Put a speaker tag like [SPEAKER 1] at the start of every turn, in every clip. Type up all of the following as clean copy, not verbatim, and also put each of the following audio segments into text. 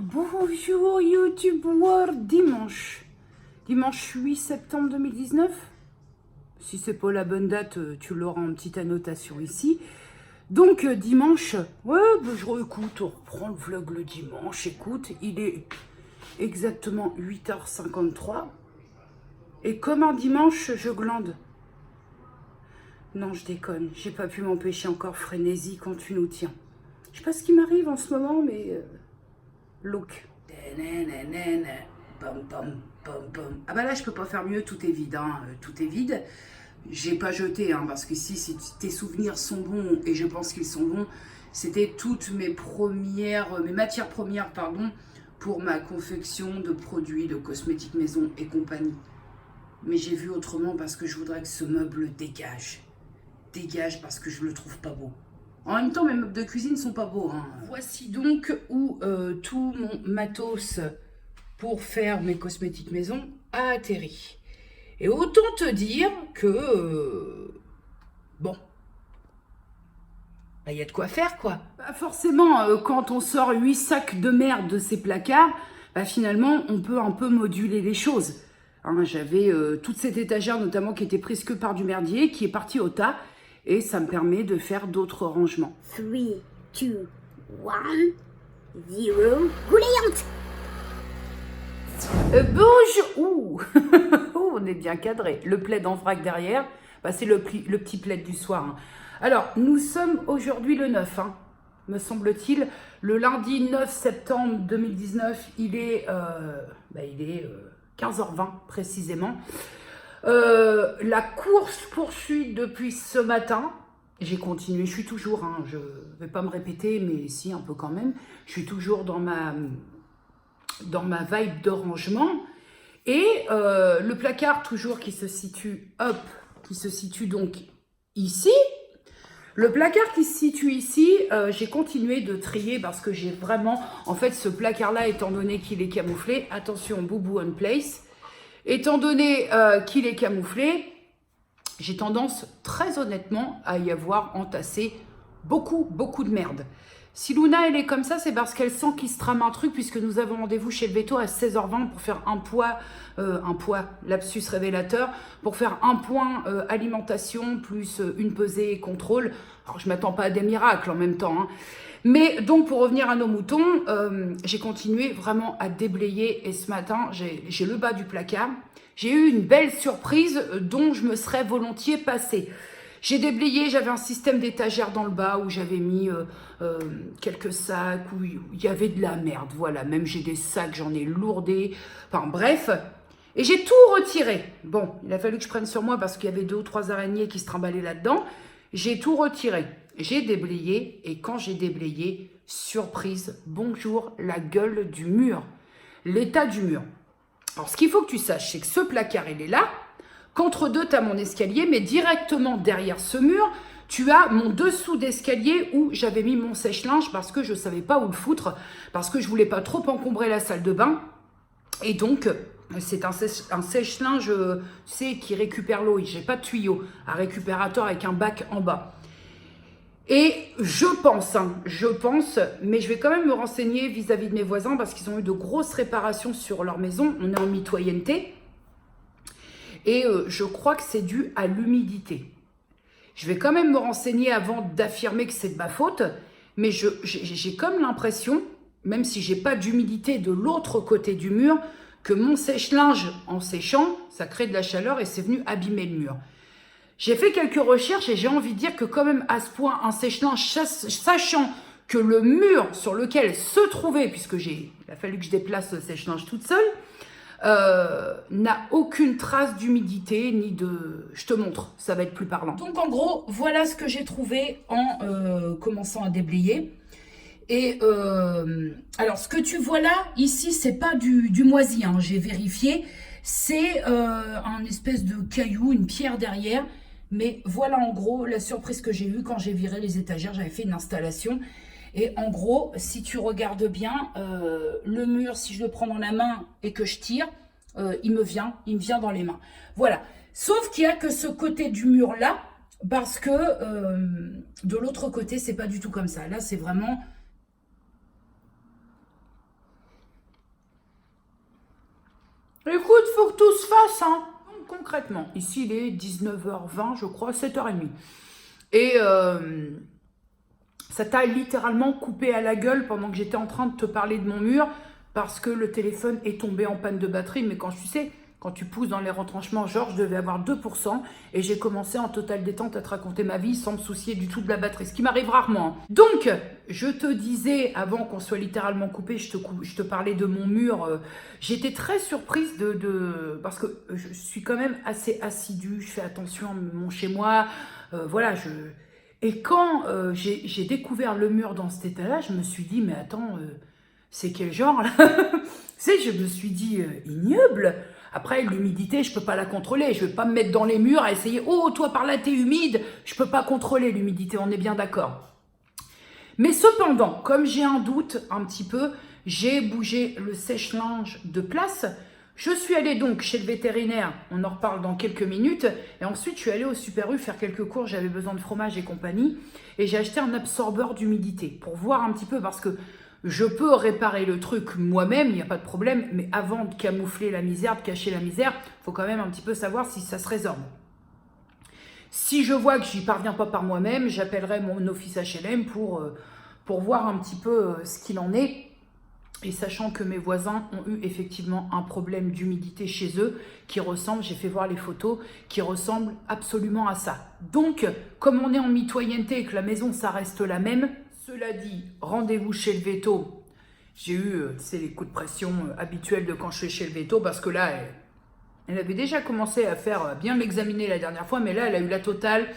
[SPEAKER 1] Bonjour YouTube World, dimanche 8 septembre 2019. Si c'est pas la bonne date, tu l'auras en petite annotation ici. Donc dimanche, je réécoute, on reprend le vlog le dimanche. Écoute, il est exactement 8h53. Et comme un dimanche, je glande. Non, je déconne, j'ai pas pu m'empêcher encore, frénésie quand tu nous tiens. Je sais pas ce qui m'arrive en ce moment, mais... look. Ah bah là je peux pas faire mieux, tout est vide, hein. Tout est vide. J'ai pas jeté, hein, parce que si tes souvenirs sont bons, et je pense qu'ils sont bons, c'était toutes mes matières premières, pardon, pour ma confection de produits de cosmétiques maison et compagnie. Mais j'ai vu autrement parce que je voudrais que ce meuble dégage. Dégage parce que je le trouve pas beau. En même temps, mes meubles de cuisine sont pas beaux, hein. Voici donc où tout mon matos pour faire mes cosmétiques maison a atterri. Et autant te dire que... bon, il y a de quoi faire, quoi. Bah forcément, quand on sort 8 sacs de merde de ces placards, bah finalement, on peut un peu moduler les choses. Hein, j'avais toute cette étagère, notamment, qui était prise que par du merdier, qui est partie au tas. Et ça me permet de faire d'autres rangements.
[SPEAKER 2] 3, 2, 1, 0, goulayante.
[SPEAKER 1] Bonjour. Ouh. On est bien cadré. Le plaid en vrac derrière, bah, c'est le petit plaid du soir. Hein. Alors, nous sommes aujourd'hui le 9, hein, me semble-t-il. Le lundi 9 septembre 2019, il est 15h20 précisément. La course poursuit depuis ce matin. J'ai continué, je suis toujours, hein, je vais pas me répéter, mais si, un peu quand même. Je suis toujours dans ma vibe de rangement. Et le placard, toujours qui se situe donc ici. Le placard qui se situe ici, j'ai continué de trier parce que j'ai vraiment... En fait, ce placard-là, étant donné qu'il est camouflé, attention, boubou on place. Étant donné qu'il est camouflé, j'ai tendance, très honnêtement, à y avoir entassé beaucoup de merde. Si Luna, elle est comme ça, c'est parce qu'elle sent qu'il se trame un truc, puisque nous avons rendez-vous chez le veto à 16h20 pour faire un poids, lapsus révélateur, pour faire un point alimentation, plus une pesée et contrôle. Alors, je ne m'attends pas à des miracles en même temps, hein. Mais donc, pour revenir à nos moutons, j'ai continué vraiment à déblayer. Et ce matin, j'ai le bas du placard. J'ai eu une belle surprise dont je me serais volontiers passée. J'ai déblayé, j'avais un système d'étagère dans le bas où j'avais mis quelques sacs, où il y avait de la merde. Voilà, même j'ai des sacs, j'en ai lourdé. Enfin bref, et j'ai tout retiré. Bon, il a fallu que je prenne sur moi parce qu'il y avait 2 ou 3 araignées qui se trimballaient là-dedans. J'ai tout retiré. J'ai déblayé et quand j'ai déblayé, surprise, bonjour, la gueule du mur, l'état du mur. Alors, ce qu'il faut que tu saches, c'est que ce placard, il est là. Qu'entre deux, tu as mon escalier, mais directement derrière ce mur, tu as mon dessous d'escalier où j'avais mis mon sèche-linge parce que je ne savais pas où le foutre, parce que je ne voulais pas trop encombrer la salle de bain. Et donc, c'est un sèche-linge, tu sais, qui récupère l'eau. Je n'ai pas de tuyau, un récupérateur avec un bac en bas. Et je pense, mais je vais quand même me renseigner vis-à-vis de mes voisins parce qu'ils ont eu de grosses réparations sur leur maison. On est en mitoyenneté. Et je crois que c'est dû à l'humidité. Je vais quand même me renseigner avant d'affirmer que c'est de ma faute. Mais j'ai comme l'impression, même si j'ai pas d'humidité de l'autre côté du mur, que mon sèche-linge, en séchant, ça crée de la chaleur et c'est venu abîmer le mur. J'ai fait quelques recherches et j'ai envie de dire que quand même à ce point, un sèche-linge, sachant que le mur sur lequel se trouvait, puisque il a fallu que je déplace le sèche-linge toute seule, n'a aucune trace d'humidité ni de... Je te montre, ça va être plus parlant. Donc en gros, voilà ce que j'ai trouvé en commençant à déblayer. Et alors ce que tu vois là, ici, c'est pas du moisi, hein, j'ai vérifié. C'est un espèce de caillou, une pierre derrière. Mais voilà en gros la surprise que j'ai eue quand j'ai viré les étagères. J'avais fait une installation. Et en gros, si tu regardes bien, le mur, si je le prends dans la main et que je tire, il me vient dans les mains. Voilà. Sauf qu'il n'y a que ce côté du mur là, parce que de l'autre côté, c'est pas du tout comme ça. Là, c'est vraiment... Écoute, faut que tout se fasse, hein. Donc, concrètement, ici il est 19h20, je crois, 7h30. Et ça t'a littéralement coupé à la gueule pendant que j'étais en train de te parler de mon mur parce que le téléphone est tombé en panne de batterie. Mais quand tu sais, quand tu pousses dans les retranchements, genre je devais avoir 2% et j'ai commencé en totale détente à te raconter ma vie sans me soucier du tout de la batterie, ce qui m'arrive rarement. Donc, je te disais, avant qu'on soit littéralement coupé, je te parlais de mon mur. J'étais très surprise parce que je suis quand même assez assidue, je fais attention à mon chez-moi. Voilà, Et quand j'ai découvert le mur dans cet état-là, je me suis dit, mais attends, c'est quel genre là? Tu sais, je me suis dit, ignoble. Après, l'humidité, je peux pas la contrôler. Je vais pas me mettre dans les murs à essayer, oh, toi par là, t'es humide. Je peux pas contrôler l'humidité, on est bien d'accord. Mais cependant, comme j'ai un doute un petit peu, j'ai bougé le sèche-linge de place. Je suis allée donc chez le vétérinaire, on en reparle dans quelques minutes, et ensuite je suis allée au Super U faire quelques courses, j'avais besoin de fromage et compagnie, et j'ai acheté un absorbeur d'humidité pour voir un petit peu, parce que je peux réparer le truc moi-même, il n'y a pas de problème, mais avant de camoufler la misère, de cacher la misère, il faut quand même un petit peu savoir si ça se résorbe. Si je vois que j'y parviens pas par moi-même, j'appellerai mon office HLM pour voir un petit peu ce qu'il en est. Et sachant que mes voisins ont eu effectivement un problème d'humidité chez eux qui ressemble, j'ai fait voir les photos, qui ressemble absolument à ça. Donc, comme on est en mitoyenneté et que la maison, ça reste la même, cela dit, rendez-vous chez le véto. J'ai eu, les coups de pression habituels de quand je suis chez le véto, parce que là, elle avait déjà commencé à faire bien m'examiner la dernière fois, mais là, elle a eu la totale.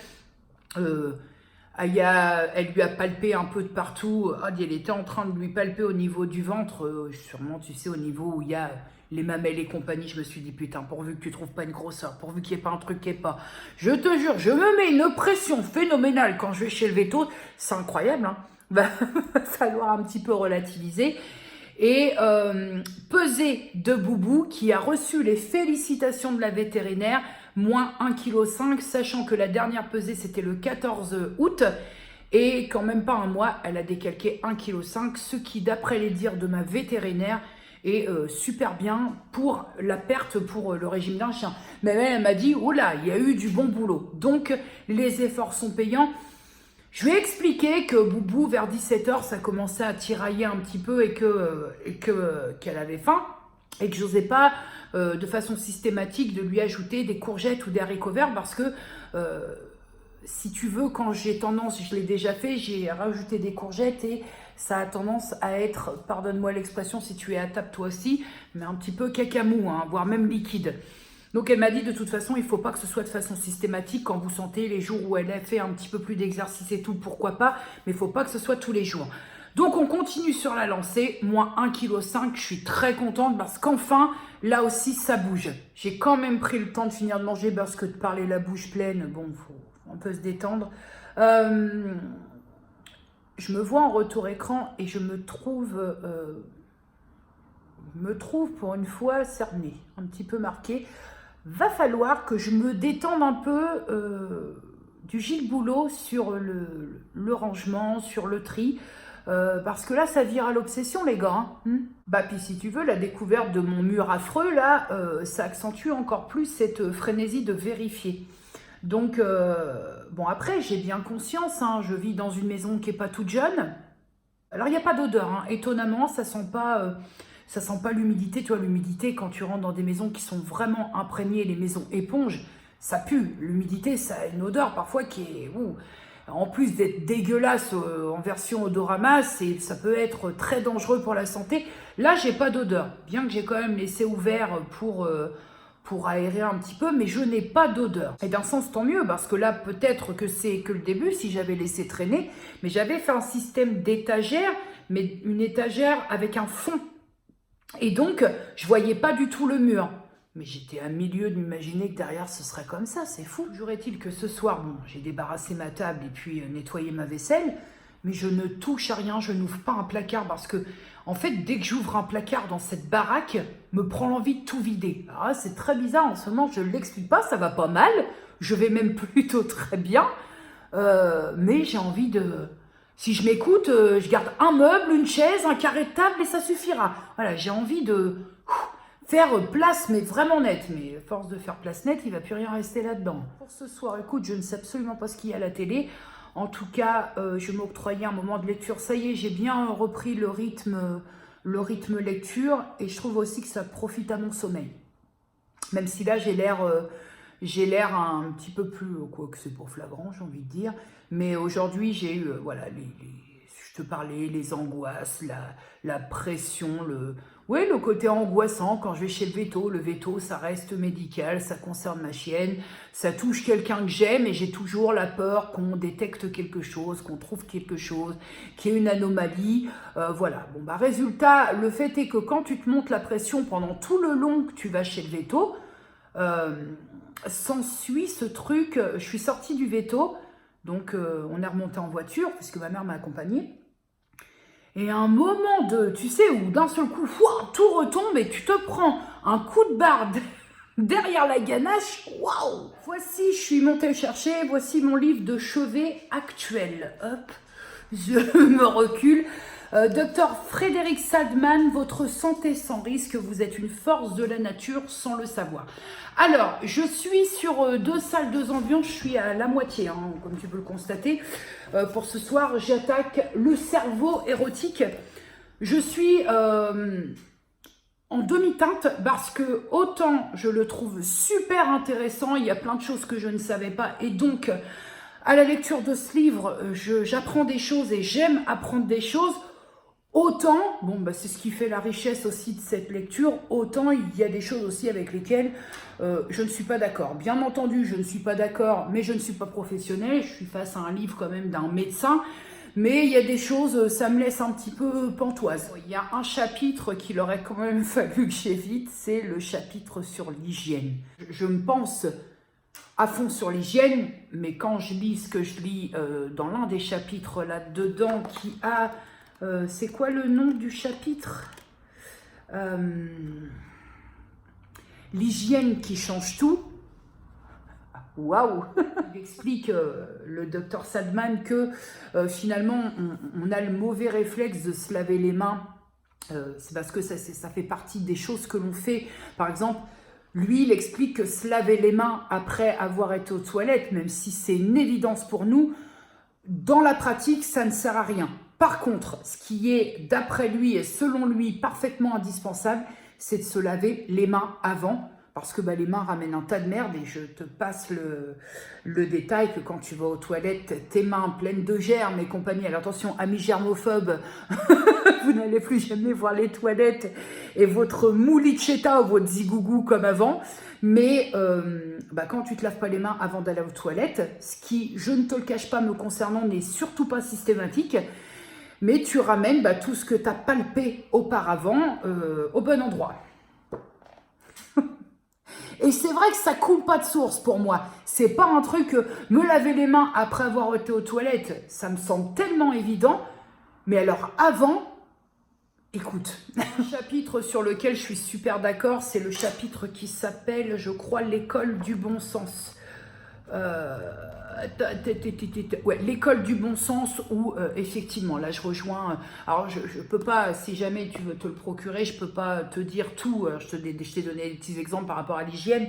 [SPEAKER 1] Elle lui a palpé un peu de partout. Elle était en train de lui palper au niveau du ventre, sûrement, tu sais, au niveau où il y a les mamelles et compagnie. Je me suis dit, putain, pourvu que tu trouves pas une grosseur, pourvu qu'il n'y ait pas un truc qui est pas. Je te jure, je me mets une pression phénoménale quand je vais chez le véto. C'est incroyable, hein. Va falloir un petit peu relativiser. Et pesée de Boubou qui a reçu les félicitations de la vétérinaire, moins 1,5 kg, sachant que la dernière pesée c'était le 14 août et qu'en même pas un mois elle a décalqué 1,5 kg, ce qui d'après les dires de ma vétérinaire est super bien pour la perte, pour le régime d'un chien. Mais elle m'a dit, oh là, il y a eu du bon boulot, donc les efforts sont payants. Je lui ai expliqué que Boubou, vers 17h, ça commençait à tirailler un petit peu et qu'elle avait faim et que j'osais pas, de façon systématique, de lui ajouter des courgettes ou des haricots verts parce que, si tu veux, quand j'ai tendance, je l'ai déjà fait, j'ai rajouté des courgettes et ça a tendance à être, pardonne-moi l'expression si tu es à table toi aussi, mais un petit peu cacamou, hein, voire même liquide. Donc elle m'a dit de toute façon, il ne faut pas que ce soit de façon systématique quand vous sentez les jours où elle a fait un petit peu plus d'exercice et tout, pourquoi pas, mais il ne faut pas que ce soit tous les jours. Donc on continue sur la lancée, moins 1,5 kg, je suis très contente parce qu'enfin, là aussi ça bouge. J'ai quand même pris le temps de finir de manger parce que de parler la bouche pleine, bon, on peut se détendre. Je me vois en retour écran et je me trouve pour une fois cernée, un petit peu marquée. Va falloir que je me détende un peu du Gilles Boulot sur le rangement, sur le tri, parce que là, ça vire à l'obsession, les gars. Hein. Bah, puis si tu veux, la découverte de mon mur affreux, là, ça accentue encore plus cette frénésie de vérifier. Donc, bon, après, j'ai bien conscience, hein, je vis dans une maison qui n'est pas toute jeune. Alors, il n'y a pas d'odeur, hein. Étonnamment, ça sent pas l'humidité. Tu vois, l'humidité, quand tu rentres dans des maisons qui sont vraiment imprégnées, les maisons éponges, ça pue. L'humidité, ça a une odeur parfois qui est... En plus d'être dégueulasse en version odorama, ça peut être très dangereux pour la santé. Là, j'ai pas d'odeur, bien que j'ai quand même laissé ouvert pour aérer un petit peu, mais je n'ai pas d'odeur. Et d'un sens, tant mieux, parce que là, peut-être que c'est que le début, si j'avais laissé traîner, mais j'avais fait un système d'étagère, mais une étagère avec un fond. Et donc, je voyais pas du tout le mur. Mais j'étais à milieu de m'imaginer que derrière, ce serait comme ça, c'est fou. Toujours est-il que ce soir, bon, j'ai débarrassé ma table et puis nettoyé ma vaisselle, mais je ne touche à rien, je n'ouvre pas un placard parce que, en fait, dès que j'ouvre un placard dans cette baraque, me prend l'envie de tout vider. Alors c'est très bizarre, en ce moment, je ne l'explique pas, ça va pas mal, je vais même plutôt très bien, mais j'ai envie de... Si je m'écoute, je garde un meuble, une chaise, un carré de table et ça suffira. Voilà, j'ai envie de... faire place, mais vraiment net. Mais à force de faire place nette, il ne va plus rien rester là-dedans. Pour ce soir, écoute, je ne sais absolument pas ce qu'il y a à la télé. En tout cas, je m'octroyais un moment de lecture. Ça y est, j'ai bien repris le rythme lecture. Et je trouve aussi que ça profite à mon sommeil. Même si là, j'ai l'air un petit peu plus, quoi que c'est pas flagrant, j'ai envie de dire. Mais aujourd'hui, j'ai eu, voilà, je te parlais, les angoisses, la pression, le côté angoissant quand je vais chez le véto. Le véto, ça reste médical, ça concerne ma chienne, ça touche quelqu'un que j'aime et j'ai toujours la peur qu'on détecte quelque chose, qu'on trouve quelque chose, qu'il y ait une anomalie. Voilà, bon bah résultat, le fait est que quand tu te montes la pression pendant tout le long que tu vas chez le véto, s'ensuit ce truc, je suis sortie du véto, donc on est remonté en voiture, parce que ma mère m'a accompagnée, et à un moment tu sais, où d'un seul coup, tout retombe, et tu te prends un coup de barre derrière la ganache, waouh! Voici, je suis montée le chercher, voici mon livre de chevet actuel, hop, je me recule. Docteur Frédéric Sadman, votre santé sans risque, vous êtes une force de la nature sans le savoir. Alors, je suis sur 2 salles, 2 ambiances, je suis à la moitié, hein, comme tu peux le constater. Pour ce soir, j'attaque le cerveau érotique. Je suis en demi-teinte parce que autant je le trouve super intéressant, il y a plein de choses que je ne savais pas et donc à la lecture de ce livre, j'apprends des choses et j'aime apprendre des choses. Autant, bon bah c'est ce qui fait la richesse aussi de cette lecture, autant il y a des choses aussi avec lesquelles je ne suis pas d'accord. Bien entendu, je ne suis pas d'accord, mais je ne suis pas professionnelle, je suis face à un livre quand même d'un médecin, mais il y a des choses, ça me laisse un petit peu pantoise. Il y a un chapitre qu'il aurait quand même fallu que j'évite, c'est le chapitre sur l'hygiène. Je me pense à fond sur l'hygiène, mais quand je lis ce que je lis dans l'un des chapitres là-dedans qui a... c'est quoi le nom du chapitre? L'hygiène qui change tout. Waouh! Il explique, le docteur Sadman, que finalement, on a le mauvais réflexe de se laver les mains. C'est parce que ça fait partie des choses que l'on fait. Par exemple, lui, il explique que se laver les mains après avoir été aux toilettes, même si c'est une évidence pour nous, dans la pratique, ça ne sert à rien. Par contre, ce qui est, d'après lui et selon lui, parfaitement indispensable, c'est de se laver les mains avant, parce que bah, les mains ramènent un tas de merde, et je te passe le détail que quand tu vas aux toilettes, tes mains pleines de germes et compagnie, alors attention, amis germophobes, vous n'allez plus jamais voir les toilettes et votre moulichetta ou votre zigougou comme avant, mais bah, quand tu te laves pas les mains avant d'aller aux toilettes, ce qui, je ne te le cache pas me concernant, n'est surtout pas systématique, mais tu ramènes bah, tout ce que tu as palpé auparavant au bon endroit. Et c'est vrai que ça coule pas de source pour moi. C'est pas un truc, me laver les mains après avoir été aux toilettes, ça me semble tellement évident. Mais alors avant, écoute, un chapitre sur lequel je suis super d'accord, c'est le chapitre qui s'appelle, je crois, l'école du bon sens. Ouais, l'école du bon sens où effectivement là je rejoins, alors je peux pas, si jamais tu veux te le procurer, je peux pas te dire tout, je t'ai donné des petits exemples par rapport à l'hygiène,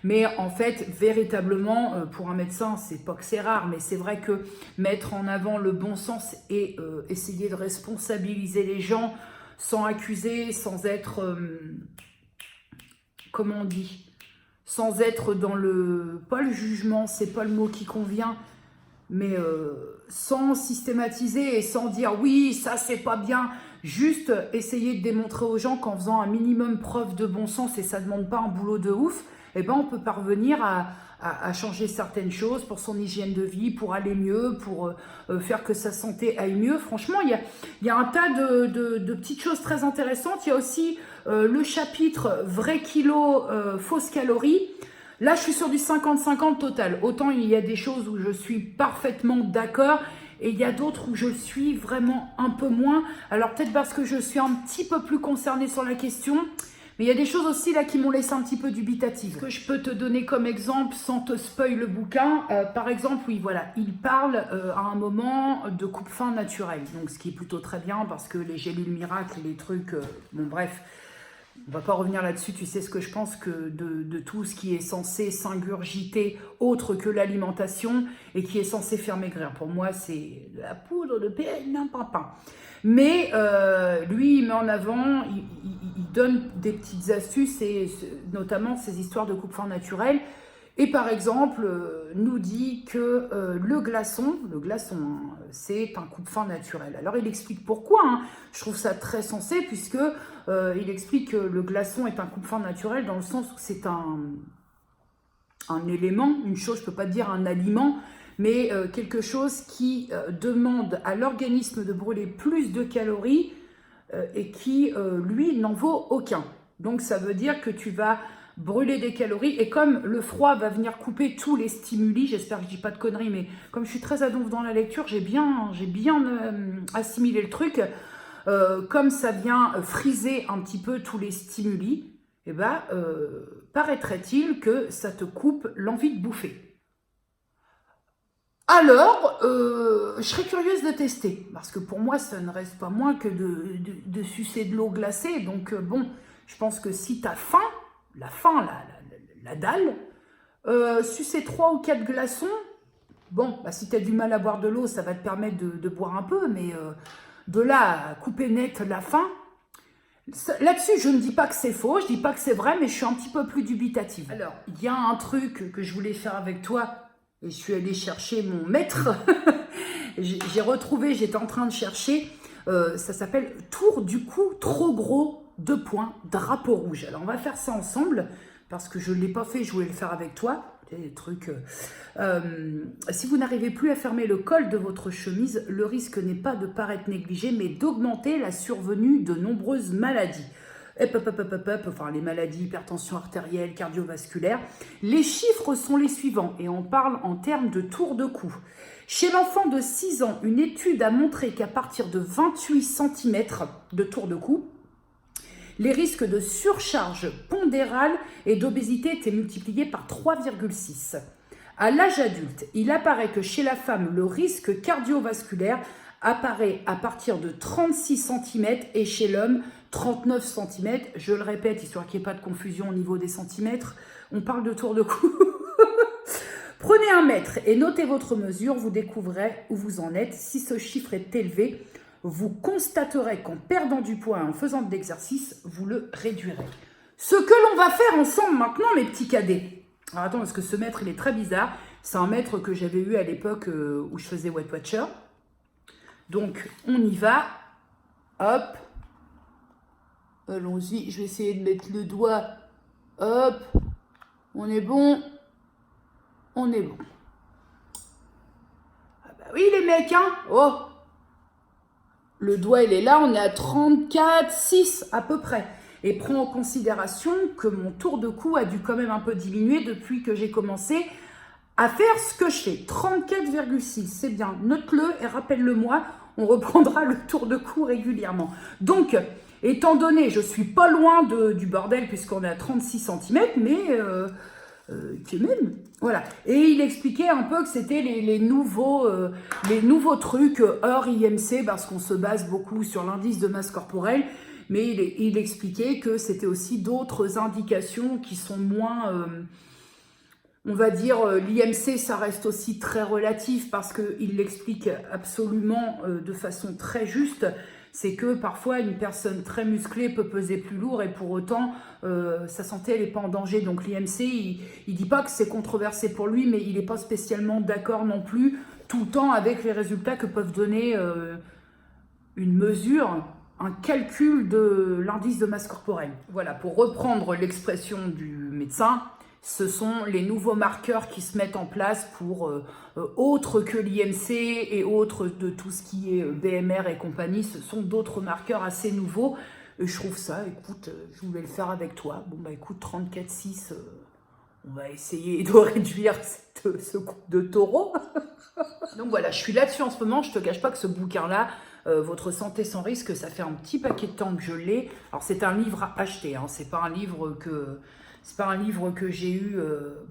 [SPEAKER 1] mais en fait véritablement pour un médecin, c'est pas que c'est rare, mais c'est vrai que mettre en avant le bon sens et essayer de responsabiliser les gens sans accuser, sans être comment on dit, sans être dans le, pas le jugement, c'est pas le mot qui convient, mais sans systématiser et sans dire oui, ça c'est pas bien, juste essayer de démontrer aux gens qu'en faisant un minimum preuve de bon sens, et ça demande pas un boulot de ouf, eh ben on peut parvenir à changer certaines choses pour son hygiène de vie, pour aller mieux, pour faire que sa santé aille mieux. Franchement, il y a un tas de petites choses très intéressantes. Il y a aussi le chapitre vrai kilo, fausses calories. Là, je suis sur du 50-50 total. Autant il y a des choses où je suis parfaitement d'accord et il y a d'autres où je suis vraiment un peu moins. Alors peut-être parce que je suis un petit peu plus concernée sur la question, mais il y a des choses aussi là qui m'ont laissé un petit peu dubitative. Ce que je peux te donner comme exemple sans te spoil le bouquin, par exemple, oui, voilà, il parle à un moment de coupe-faim naturelle, donc ce qui est plutôt très bien parce que les gélules miracles, les trucs, bon bref, on va pas revenir là-dessus, tu sais ce que je pense que de tout ce qui est censé s'ingurgiter autre que l'alimentation et qui est censé faire maigrir. Pour moi, c'est de la poudre de pain. Mais lui, il met en avant, il donne des petites astuces, et notamment ces histoires de coupe-faim naturel. Et par exemple, nous dit que le glaçon, c'est un coupe-faim naturel. Alors il explique pourquoi, hein. Je trouve ça très sensé, puisque il explique que le glaçon est un coupe-faim naturel dans le sens où c'est un élément, une chose, je ne peux pas dire un aliment, mais quelque chose qui demande à l'organisme de brûler plus de calories et qui, lui, n'en vaut aucun. Donc ça veut dire que tu vas brûler des calories, et comme le froid va venir couper tous les stimuli, j'espère que je dis pas de conneries, mais comme je suis très à donf dans la lecture, j'ai bien assimilé le truc, comme ça vient friser un petit peu tous les stimuli, et ben, paraîtrait-il que ça te coupe l'envie de bouffer. Alors, je serais curieuse de tester, parce que pour moi, ça ne reste pas moins que de sucer de l'eau glacée, donc bon, je pense que si tu as faim, la dalle, sucer 3 ou 4 glaçons, bon, bah, si tu as du mal à boire de l'eau, ça va te permettre de boire un peu, mais de là à couper net la faim, là-dessus, je ne dis pas que c'est faux, je ne dis pas que c'est vrai, mais je suis un petit peu plus dubitative. Alors, il y a un truc que je voulais faire avec toi, et je suis allée chercher mon maître, j'ai retrouvé, j'étais en train de chercher, ça s'appelle Tour du cou trop gros, 2 points, drapeau rouge. Alors on va faire ça ensemble, parce que je ne l'ai pas fait, je voulais le faire avec toi. Des trucs. Si vous n'arrivez plus à fermer le col de votre chemise, le risque n'est pas de paraître négligé, mais d'augmenter la survenue de nombreuses maladies. Enfin, les maladies, hypertension artérielle, cardiovasculaire. Les chiffres sont les suivants, et on parle en termes de tour de cou. Chez l'enfant de 6 ans, une étude a montré qu'à partir de 28 cm de tour de cou, les risques de surcharge pondérale et d'obésité étaient multipliés par 3,6. À l'âge adulte, il apparaît que chez la femme, le risque cardiovasculaire apparaît à partir de 36 cm et chez l'homme, 39 cm. Je le répète, histoire qu'il n'y ait pas de confusion au niveau des centimètres, on parle de tour de cou. Prenez un mètre et notez votre mesure, vous découvrirez où vous en êtes. Si ce chiffre est élevé, vous constaterez qu'en perdant du poids et en faisant de l'exercice, vous le réduirez. Ce que l'on va faire ensemble maintenant, mes petits cadets. Alors attends, parce que ce maître, il est très bizarre. C'est un maître que j'avais eu à l'époque où je faisais Weight Watcher. Donc, on y va. Hop. Allons-y, je vais essayer de mettre le doigt. Hop. On est bon. On est bon. Ah bah oui, les mecs, hein. Oh. Le doigt, il est là, on est à 34,6 à peu près. Et prends en considération que mon tour de cou a dû quand même un peu diminuer depuis que j'ai commencé à faire ce que je fais. 34,6, c'est bien. Note-le et rappelle-le-moi, on reprendra le tour de cou régulièrement. Donc, étant donné, je suis pas loin du bordel puisqu'on est à 36 cm, mais quand même, voilà. Et il expliquait un peu que c'était les nouveaux trucs hors IMC, parce qu'on se base beaucoup sur l'indice de masse corporelle, mais il expliquait que c'était aussi d'autres indications qui sont moins, on va dire, l'IMC, ça reste aussi très relatif, parce qu'il l'explique absolument de façon très juste. C'est que parfois une personne très musclée peut peser plus lourd et pour autant sa santé elle n'est pas en danger. Donc l'IMC, il dit pas que c'est controversé pour lui, mais il n'est pas spécialement d'accord non plus tout le temps avec les résultats que peuvent donner une mesure, un calcul de l'indice de masse corporelle. Voilà, pour reprendre l'expression du médecin, ce sont les nouveaux marqueurs qui se mettent en place pour autre que l'IMC et autre de tout ce qui est BMR et compagnie. Ce sont d'autres marqueurs assez nouveaux. Et je trouve ça, écoute, je voulais le faire avec toi. Bon, bah écoute, 34,6, on va essayer de réduire ce coup de taureau. Donc voilà, je suis là-dessus en ce moment. Je te cache pas que ce bouquin-là, Votre santé sans risque, ça fait un petit paquet de temps que je l'ai. Alors c'est un livre à acheter, hein, c'est pas un livre que... C'est pas un livre que j'ai eu...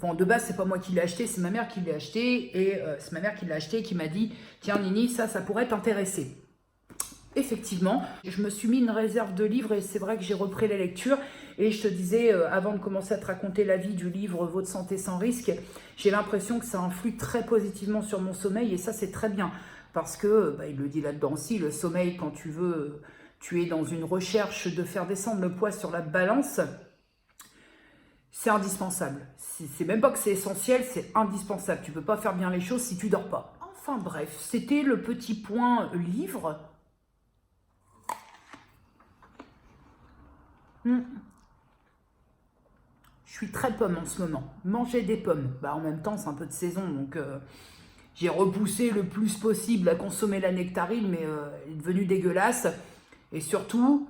[SPEAKER 1] Bon, de base, c'est pas moi qui l'ai acheté, c'est ma mère qui l'a acheté. Et c'est ma mère qui l'a acheté et qui m'a dit « Tiens, Nini, ça pourrait t'intéresser. » effectivement, je me suis mis une réserve de livres et c'est vrai que j'ai repris la lecture. Et je te disais, avant de commencer à te raconter la vie du livre Votre santé sans risque, j'ai l'impression que ça influe très positivement sur mon sommeil et ça, c'est très bien. Parce que, il le dit là-dedans aussi, le sommeil, quand tu es dans une recherche de faire descendre le poids sur la balance, c'est indispensable. C'est même pas que c'est essentiel, c'est indispensable. Tu peux pas faire bien les choses si tu dors pas. Enfin bref, c'était le petit point livre. Je suis très pomme en ce moment. Manger des pommes. En même temps, c'est un peu de saison, donc j'ai repoussé le plus possible à consommer la nectarine, mais elle est devenue dégueulasse. Et surtout,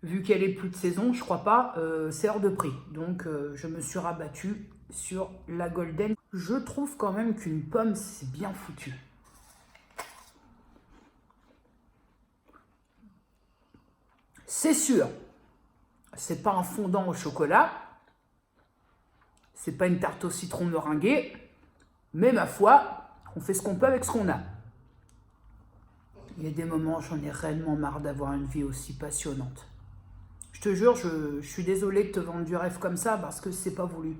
[SPEAKER 1] vu qu'elle est plus de saison, je crois pas, c'est hors de prix. Donc, je me suis rabattue sur la Golden. Je trouve quand même qu'une pomme, c'est bien foutu. C'est sûr, c'est pas un fondant au chocolat, c'est pas une tarte au citron meringuée, mais ma foi, on fait ce qu'on peut avec ce qu'on a. Il y a des moments, j'en ai réellement marre d'avoir une vie aussi passionnante. Je te jure, je suis désolée de te vendre du rêve comme ça parce que c'est pas voulu.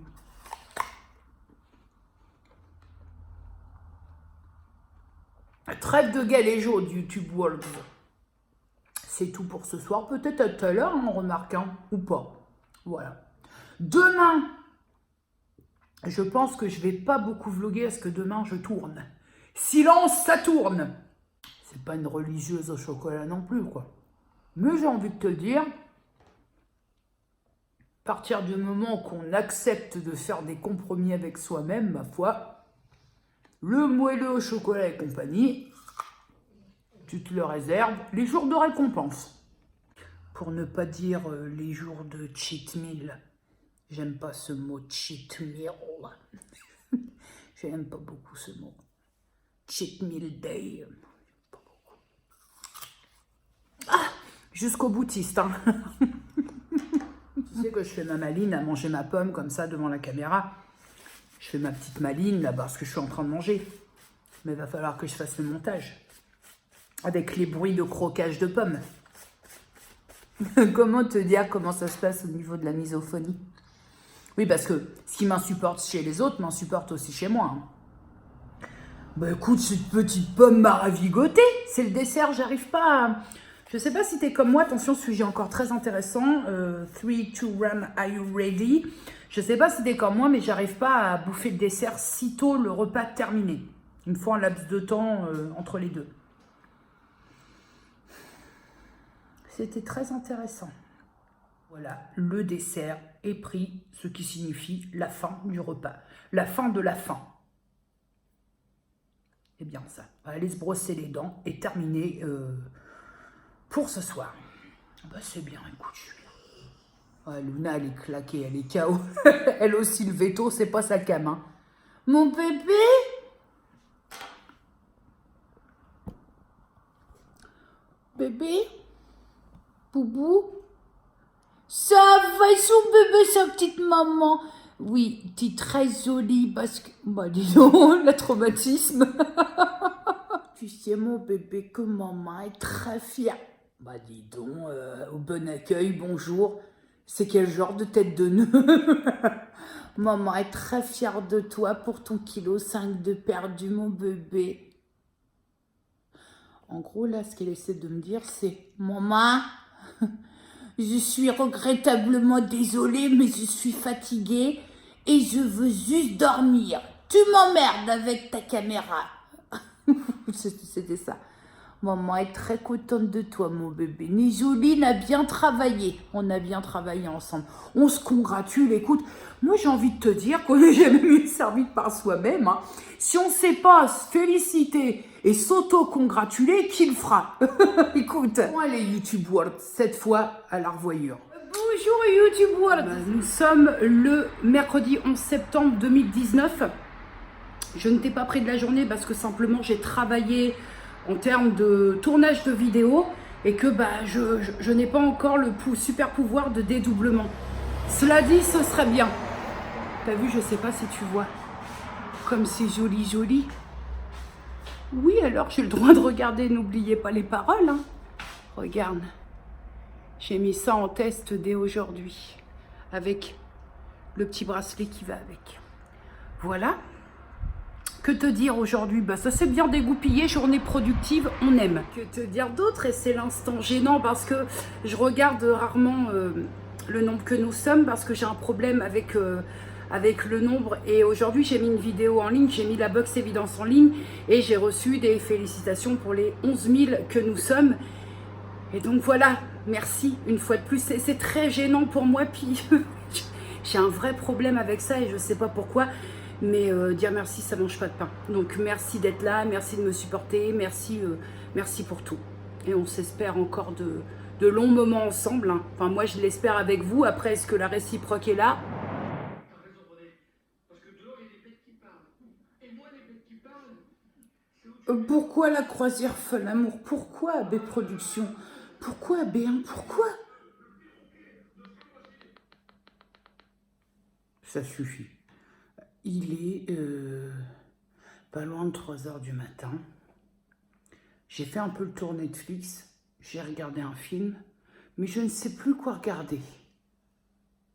[SPEAKER 1] Trêve de galéjo du YouTube World. C'est tout pour ce soir. Peut-être à tout à l'heure, on remarque, ou pas. Voilà. Demain, je pense que je vais pas beaucoup vlogger parce que demain, je tourne. Silence, ça tourne. C'est pas une religieuse au chocolat non plus, quoi. Mais j'ai envie de te dire, à partir du moment qu'on accepte de faire des compromis avec soi-même, ma foi, le moelleux au chocolat et compagnie, tu te le réserves les jours de récompense. Pour ne pas dire les jours de cheat meal. J'aime pas ce mot cheat meal. J'aime pas beaucoup ce mot. Cheat meal day. Pas beaucoup. Ah, jusqu'au boutiste. Tu sais que je fais ma maline à manger ma pomme comme ça devant la caméra. Je fais ma petite maline là parce que je suis en train de manger. Mais il va falloir que je fasse le montage. Avec les bruits de croquage de pommes. Comment te dire comment ça se passe au niveau de la misophonie? Oui, parce que ce qui m'insupporte chez les autres m'insupporte aussi chez moi. Écoute, cette petite pomme m'a ravigoté. C'est le dessert, j'arrive pas à... Je sais pas si t'es comme moi, attention, sujet encore très intéressant. 3, 2, 1, are you ready? Je sais pas si t'es comme moi, mais j'arrive pas à bouffer le dessert sitôt le repas terminé. Il me faut un laps de temps entre les deux. C'était très intéressant. Voilà, le dessert est pris, ce qui signifie la fin du repas. La fin de la faim. C'est bien ça. On va aller se brosser les dents et terminer pour ce soir. C'est bien, écoute. Ouais, Luna, elle est claquée, elle est KO. Elle aussi, le veto, c'est pas sa cam. Hein. Mon bébé? Bébé? Boubou? Ça va, son bébé, sa petite maman? Oui, t'es très jolie parce que... dis donc, le traumatisme. Tu sais, mon bébé, que maman est très fière. Dis donc, au bon accueil, bonjour. C'est quel genre de tête de nœud? Maman est très fière de toi pour ton 5 kg de perdu, mon bébé. En gros, là, ce qu'elle essaie de me dire, c'est... Maman, je suis regrettablement désolée, mais je suis fatiguée et je veux juste dormir. Tu m'emmerdes avec ta caméra. C'était ça. Maman est très contente de toi, mon bébé. Nisoline a bien travaillé. On a bien travaillé ensemble. On se congratule. Écoute, moi, j'ai envie de te dire qu'on n'est jamais mieux servi par soi-même. Hein. Si on ne sait pas se féliciter et s'auto-congratuler, qui le fera? Écoute, bon, allez, YouTube World, cette fois à la revoyure. Bonjour YouTube World. Nous sommes le mercredi 11 septembre 2019. Je ne t'ai pas pris de la journée parce que simplement j'ai travaillé en termes de tournage de vidéo et que je n'ai pas encore le super pouvoir de dédoublement. Cela dit, ce serait bien. T'as vu, je sais pas si tu vois. Comme c'est joli, joli. Oui, alors j'ai le droit de regarder, n'oubliez pas les paroles. Hein. Regarde, j'ai mis ça en test dès aujourd'hui, avec le petit bracelet qui va avec. Voilà. Que te dire aujourd'hui? Bah, ça s'est bien dégoupillé, journée productive, on aime. Que te dire d'autre? Et c'est l'instant gênant parce que je regarde rarement le nombre que nous sommes parce que j'ai un problème avec le nombre. Et aujourd'hui, j'ai mis une vidéo en ligne, j'ai mis la box évidence en ligne et j'ai reçu des félicitations pour les 11 000 que nous sommes. Et donc voilà, merci une fois de plus. C'est très gênant pour moi, puis j'ai un vrai problème avec ça et je sais pas pourquoi. Mais dire merci, ça mange pas de pain. Donc merci d'être là, merci de me supporter, merci pour tout. Et on s'espère encore de longs moments ensemble. Hein. Enfin moi je l'espère avec vous. Après est-ce que la réciproque est là? Pourquoi la croisière folle amour? Pourquoi AB Productions? Pourquoi AB1? Pourquoi? Ça suffit. Il est pas loin de 3 h du matin. J'ai fait un peu le tour Netflix. J'ai regardé un film. Mais je ne sais plus quoi regarder.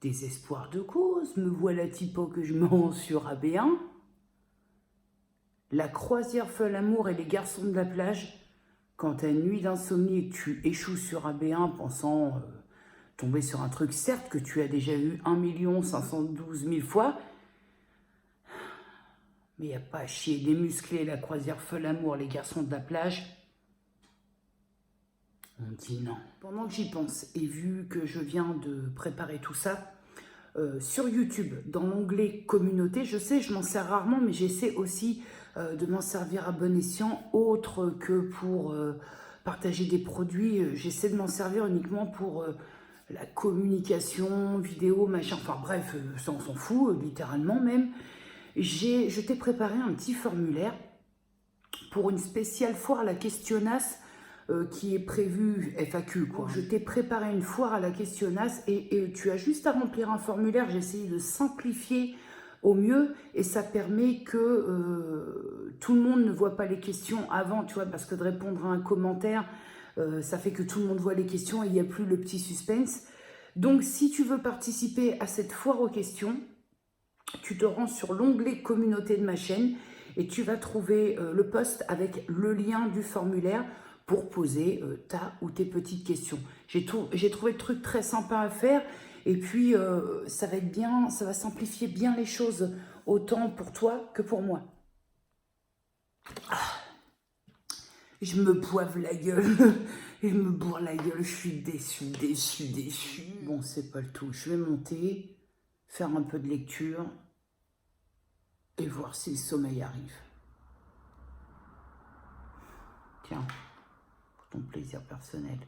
[SPEAKER 1] Désespoir de cause. Me voilà typo que je mens sur AB1. La croisière folle amour et les garçons de la plage. Quand t'as une nuit d'insomnie et que tu échoues sur AB1 pensant tomber sur un truc, certes, que tu as déjà eu 1 512 000 fois, mais il n'y a pas à chier. Des musclés, la croisière folle amour, les garçons de la plage, on dit non. Pendant que j'y pense, et vu que je viens de préparer tout ça, sur YouTube, dans l'onglet communauté, je sais, je m'en sers rarement, mais j'essaie aussi de m'en servir à bon escient, autre que pour partager des produits. J'essaie de m'en servir uniquement pour la communication, vidéo, machin, enfin bref, ça on s'en fout, littéralement même. Je t'ai préparé un petit formulaire pour une spéciale foire à la questionnasse qui est prévue, FAQ quoi. Je t'ai préparé une foire à la questionnasse et tu as juste à remplir un formulaire. J'ai essayé de simplifier au mieux et ça permet que tout le monde ne voit pas les questions avant, tu vois, parce que de répondre à un commentaire, ça fait que tout le monde voit les questions et il n'y a plus le petit suspense. Donc si tu veux participer à cette foire aux questions, tu te rends sur l'onglet communauté de ma chaîne et tu vas trouver le post avec le lien du formulaire pour poser ta ou tes petites questions. J'ai trouvé le truc très sympa à faire et puis ça va être bien, ça va simplifier bien les choses autant pour toi que pour moi. Ah, je me poivre la gueule, je me bourre la gueule, je suis déçue. Bon, c'est pas le tout, je vais monter, faire un peu de lecture et voir si le sommeil arrive. Tiens, pour ton plaisir personnel.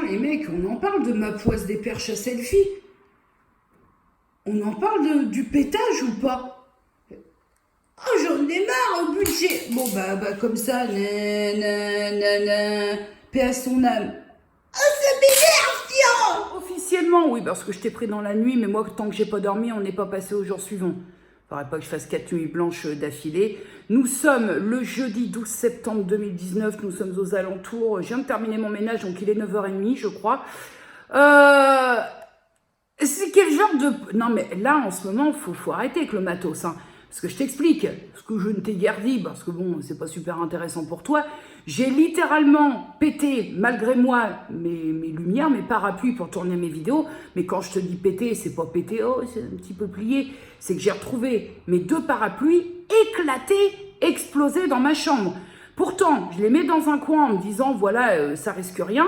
[SPEAKER 1] Les mecs, on en parle de ma poisse des perches à selfie. On en parle du pétage ou pas? Oh, j'en ai marre au budget. Bon, bah comme ça, paix à son âme. Oh, ça m'énerve, tiens. Officiellement, oui, parce que je t'ai pris dans la nuit, mais moi, tant que j'ai pas dormi, on n'est pas passé au jour suivant. Faudrait pas que je fasse 4 nuits blanches d'affilée. Nous sommes le jeudi 12 septembre 2019, nous sommes aux alentours. Je viens de terminer mon ménage, donc il est 9 h 30, je crois. C'est quel genre de... Non mais là, en ce moment, faut arrêter avec le matos, hein. Parce que je t'explique, ce que je ne t'ai guère dit, parce que bon, c'est pas super intéressant pour toi. J'ai littéralement pété, malgré moi, mes lumières, mes parapluies pour tourner mes vidéos. Mais quand je te dis péter, c'est pas péter, oh, c'est un petit peu plié. C'est que j'ai retrouvé mes 2 parapluies éclatés, explosés dans ma chambre. Pourtant, je les mets dans un coin en me disant, voilà, ça risque rien.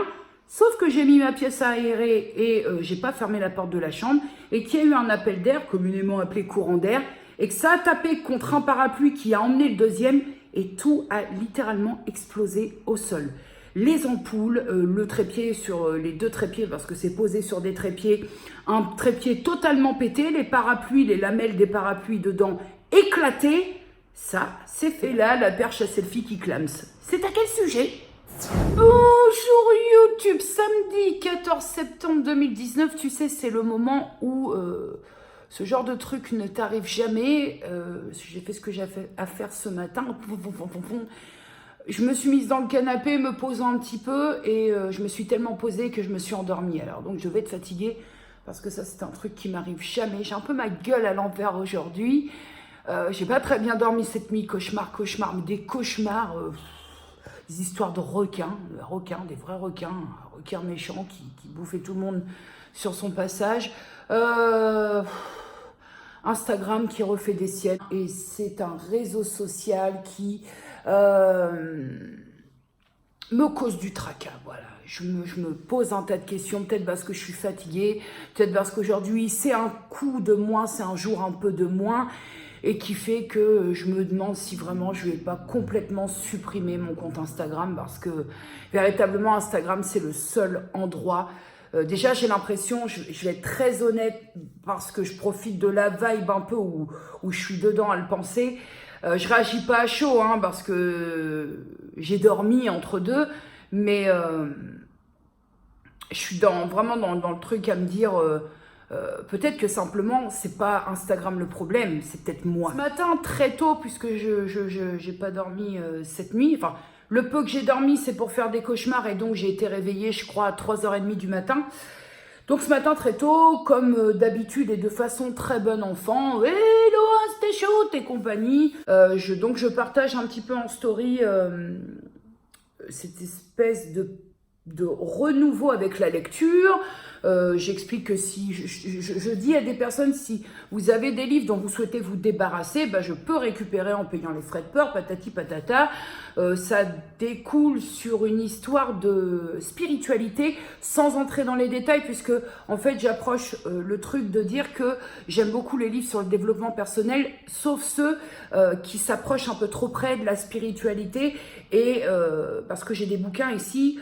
[SPEAKER 1] Sauf que j'ai mis ma pièce à aérer et j'ai pas fermé la porte de la chambre. Et qu'il y a eu un appel d'air, communément appelé courant d'air. Et que ça a tapé contre un parapluie qui a emmené le deuxième et tout a littéralement explosé au sol. les ampoules, le trépied sur les 2 trépieds parce que c'est posé sur des trépieds, un trépied totalement pété, les parapluies, les lamelles des parapluies dedans éclatées. Ça, c'est fait là, la perche à selfie qui clame. C'est à quel sujet? Bonjour YouTube, samedi 14 septembre 2019, tu sais, c'est le moment où ce genre de truc ne t'arrive jamais. J'ai fait ce que j'avais à faire ce matin. Je me suis mise dans le canapé, me posant un petit peu, et je me suis tellement posée que je me suis endormie. Alors donc je vais être fatiguée, parce que ça c'est un truc qui m'arrive jamais. J'ai un peu ma gueule à l'envers aujourd'hui. J'ai pas très bien dormi cette nuit, cauchemar, mais des cauchemars, des histoires de requins, des vrais requins, un requin méchant qui bouffait tout le monde sur son passage. Instagram qui refait des siennes, et c'est un réseau social qui me cause du tracas, voilà. Je me pose un tas de questions, peut-être parce que je suis fatiguée, peut-être parce qu'aujourd'hui c'est un coup de moins, c'est un jour un peu de moins, et qui fait que je me demande si vraiment je vais pas complètement supprimer mon compte Instagram, parce que véritablement Instagram c'est le seul endroit. Déjà j'ai l'impression, je vais être très honnête, parce que je profite de la vibe un peu où je suis dedans à le penser. Je réagis pas à chaud, hein, parce que j'ai dormi entre deux, mais je suis vraiment dans le truc à me dire, peut-être que simplement, c'est pas Instagram le problème, c'est peut-être moi. Ce matin, très tôt, puisque j'ai pas dormi cette nuit, enfin, le peu que j'ai dormi, c'est pour faire des cauchemars, et donc j'ai été réveillée, je crois, à 3h30 du matin. Donc ce matin très tôt, comme d'habitude et de façon très bonne enfant, hello, c'était chaud et compagnie. Donc je partage un petit peu en story cette espèce de renouveau avec la lecture. J'explique que si je dis à des personnes, si vous avez des livres dont vous souhaitez vous débarrasser, je peux récupérer en payant les frais de port, patati patata. Ça découle sur une histoire de spiritualité, sans entrer dans les détails, puisque en fait j'approche le truc de dire que j'aime beaucoup les livres sur le développement personnel, sauf ceux qui s'approchent un peu trop près de la spiritualité, et parce que j'ai des bouquins ici.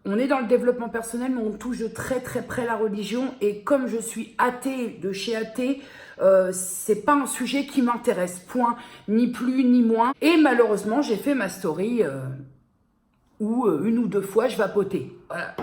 [SPEAKER 1] On est dans le développement personnel, mais on touche de très très près la religion. Et comme je suis athée de chez athée, c'est pas un sujet qui m'intéresse. Point, ni plus ni moins. Et malheureusement, j'ai fait ma story où 1 ou 2 fois je vapotais. Voilà,